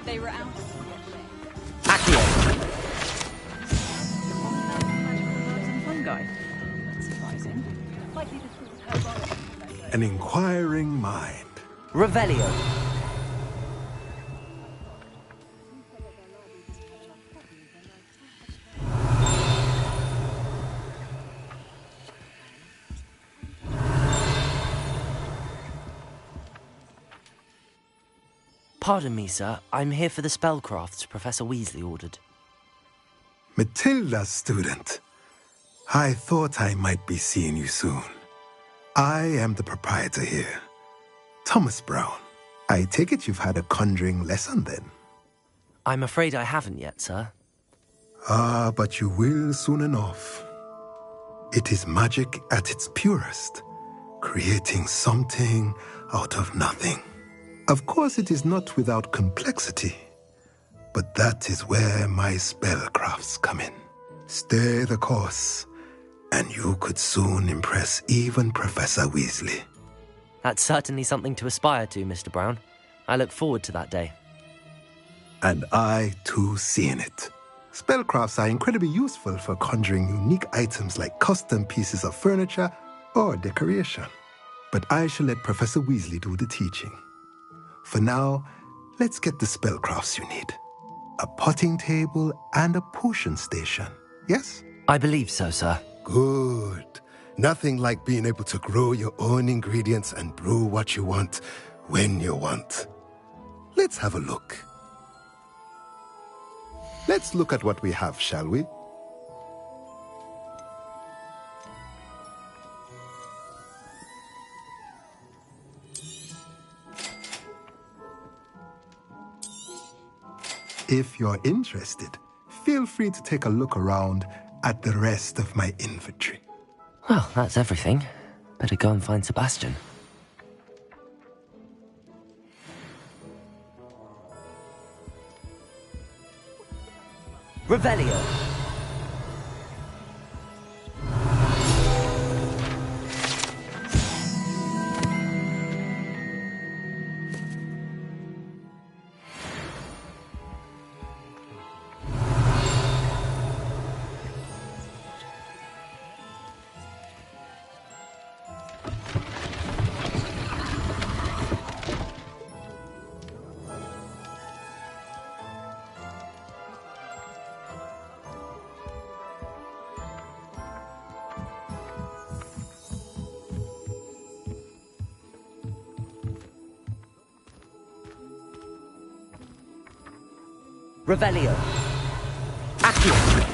They were out. Fungi. That's surprising. Likely to cause herbology. An inquiring mind. Revelio. Pardon me, sir. I'm here for the spellcrafts Professor Weasley ordered. Matilda's student. I thought I might be seeing you soon. I am the proprietor here, Thomas Brown. I take it you've had a conjuring lesson then? I'm afraid I haven't yet, sir. Ah, but you will soon enough. It is magic at its purest, creating something out of nothing. Of course, it is not without complexity, but that is where my spellcrafts come in. Stay the course, and you could soon impress even Professor Weasley. That's certainly something to aspire to, Mr. Brown. I look forward to that day. And I, too, seeing it. Spellcrafts are incredibly useful for conjuring unique items like custom pieces of furniture or decoration. But I shall let Professor Weasley do the teaching. For now, let's get the spellcrafts you need. A potting table and a potion station, yes? I believe so, sir. Good. Nothing like being able to grow your own ingredients and brew what you want, when you want. Let's have a look. Let's look at what we have, shall we? If you're interested, feel free to take a look around at the rest of my inventory. Well, that's everything. Better go and find Sebastian. Revelio. Revelio. Accio.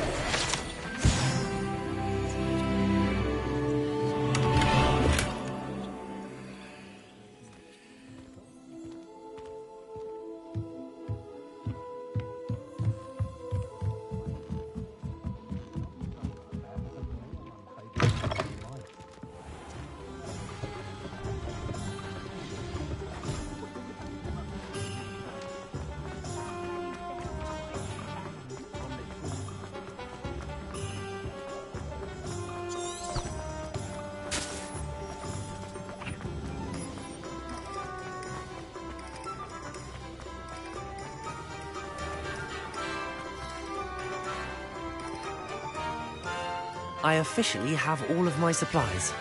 I officially have all of my supplies.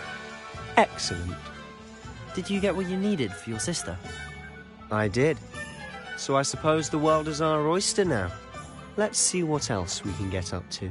Excellent. Did you get what you needed for your sister? I did. So I suppose the world is our oyster now. Let's see what else we can get up to.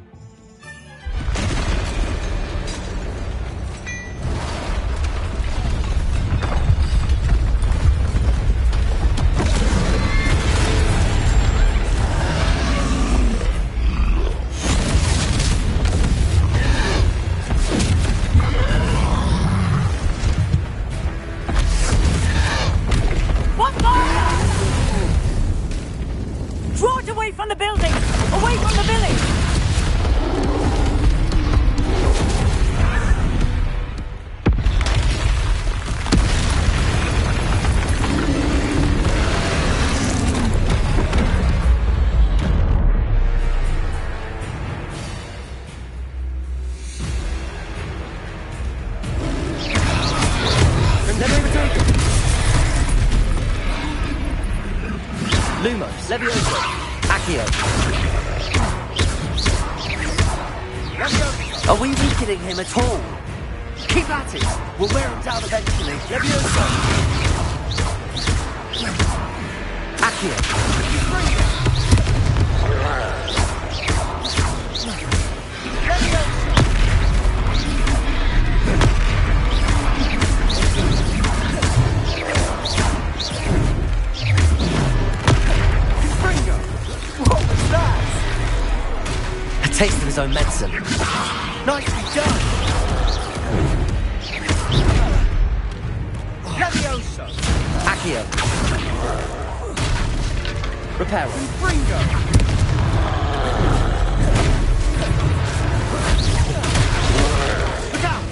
Lumos. Levioso. Accio. Are we weakening him at all? Keep at it. We'll wear him down eventually. Levioso. Accio. A taste of his own medicine. Nicely done! Levioso! Accio. Reparo. Fringo! Look out!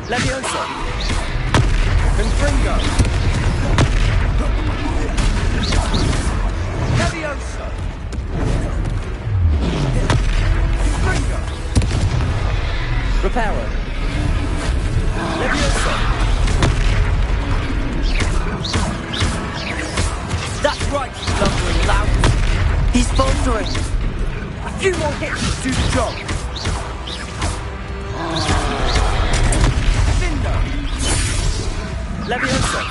Levioso! Fringo! Levioso! Fringo! Reparo! Levioso! That's right, you lumbering lout! He's faltering! A few more hits will do the job! Findo! Levioso!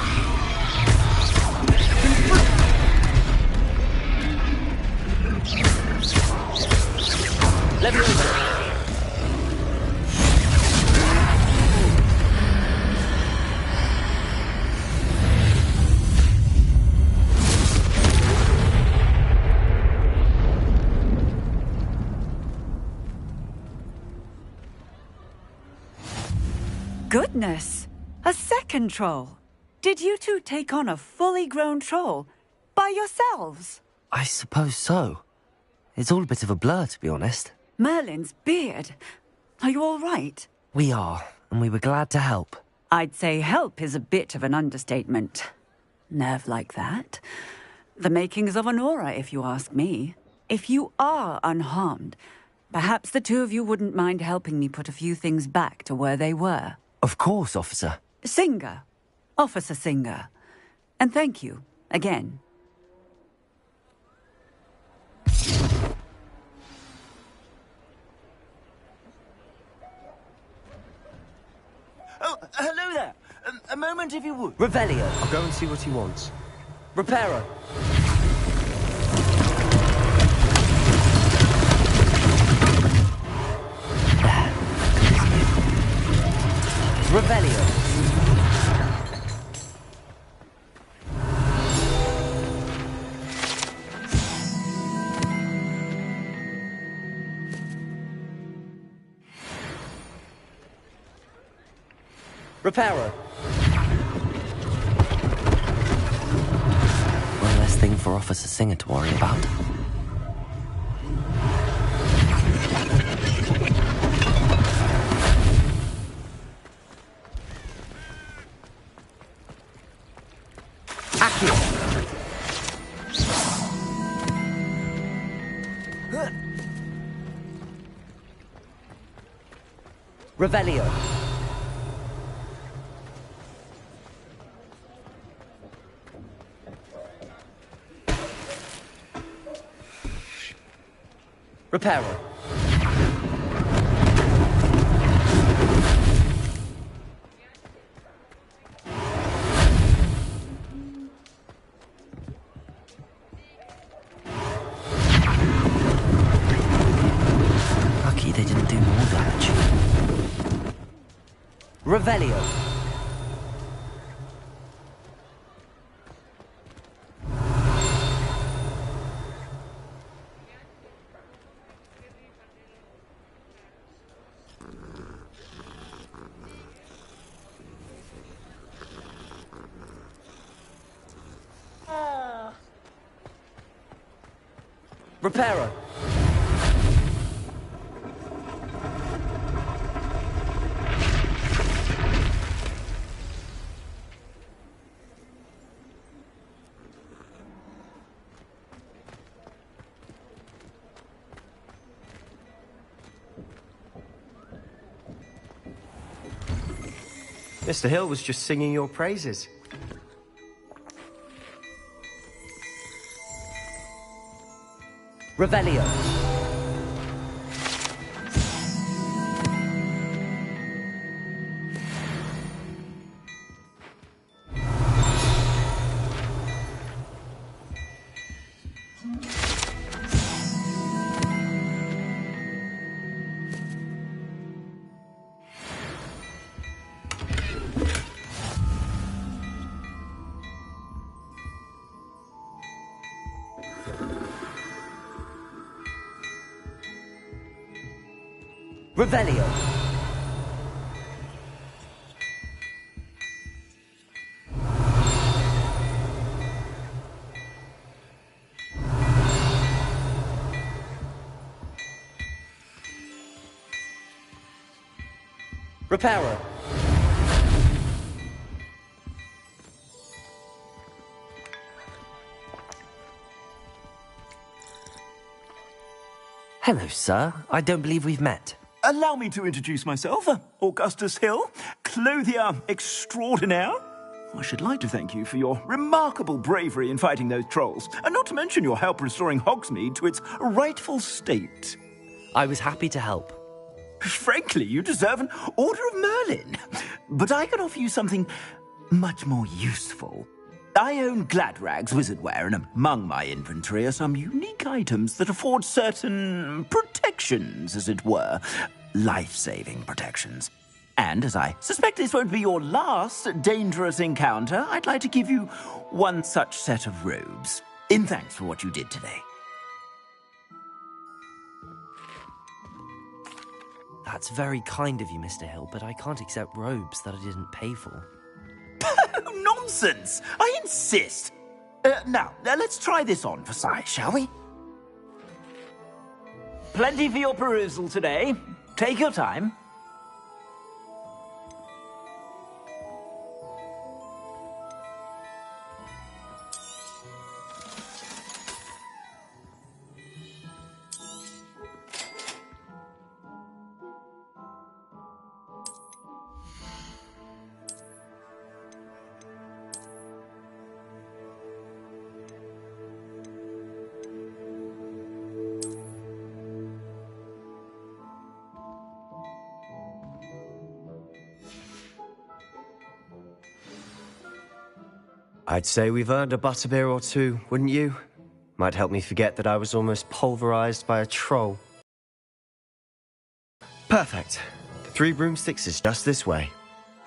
Levioso! Goodness! A second troll! Did you two take on a fully grown troll? By yourselves? I suppose so. It's all a bit of a blur, to be honest. Merlin's beard. Are you all right? We are, and we were glad to help. I'd say help is a bit of an understatement. Nerve like that. The makings of an aura, if you ask me. If you are unharmed, perhaps the two of you wouldn't mind helping me put a few things back to where they were. Of course, officer. Singer. Officer Singer. And thank you, again. Oh, hello there. A moment if you would. Revelio. I'll go and see what he wants. Reparo. Revelio. Reparo. One less thing for Officer Singer to worry about. Accio. Revelio. Reparo. Lucky they didn't do more damage. Revelio. Reparo. Mr. Hill was just singing your praises. Revelio. Revelio. Reparo. Hello, sir. I don't believe we've met. Allow me to introduce myself, Augustus Hill, clothier extraordinaire. I should like to thank you for your remarkable bravery in fighting those trolls, and not to mention your help restoring Hogsmeade to its rightful state. I was happy to help. Frankly, you deserve an Order of Merlin. But I can offer you something much more useful. I own Gladrag's wizardware, and among my inventory are some unique items that afford certain protections, as it were. Life-saving protections. And as I suspect this won't be your last dangerous encounter, I'd like to give you one such set of robes, in thanks for what you did today. That's very kind of you, Mr. Hill, but I can't accept robes that I didn't pay for. Nonsense! I insist! Now, let's try this on for size, shall we? Plenty for your perusal today. Take your time. I'd say we've earned a butterbeer or two, wouldn't you? Might help me forget that I was almost pulverized by a troll. Perfect. 3 broomsticks is just this way.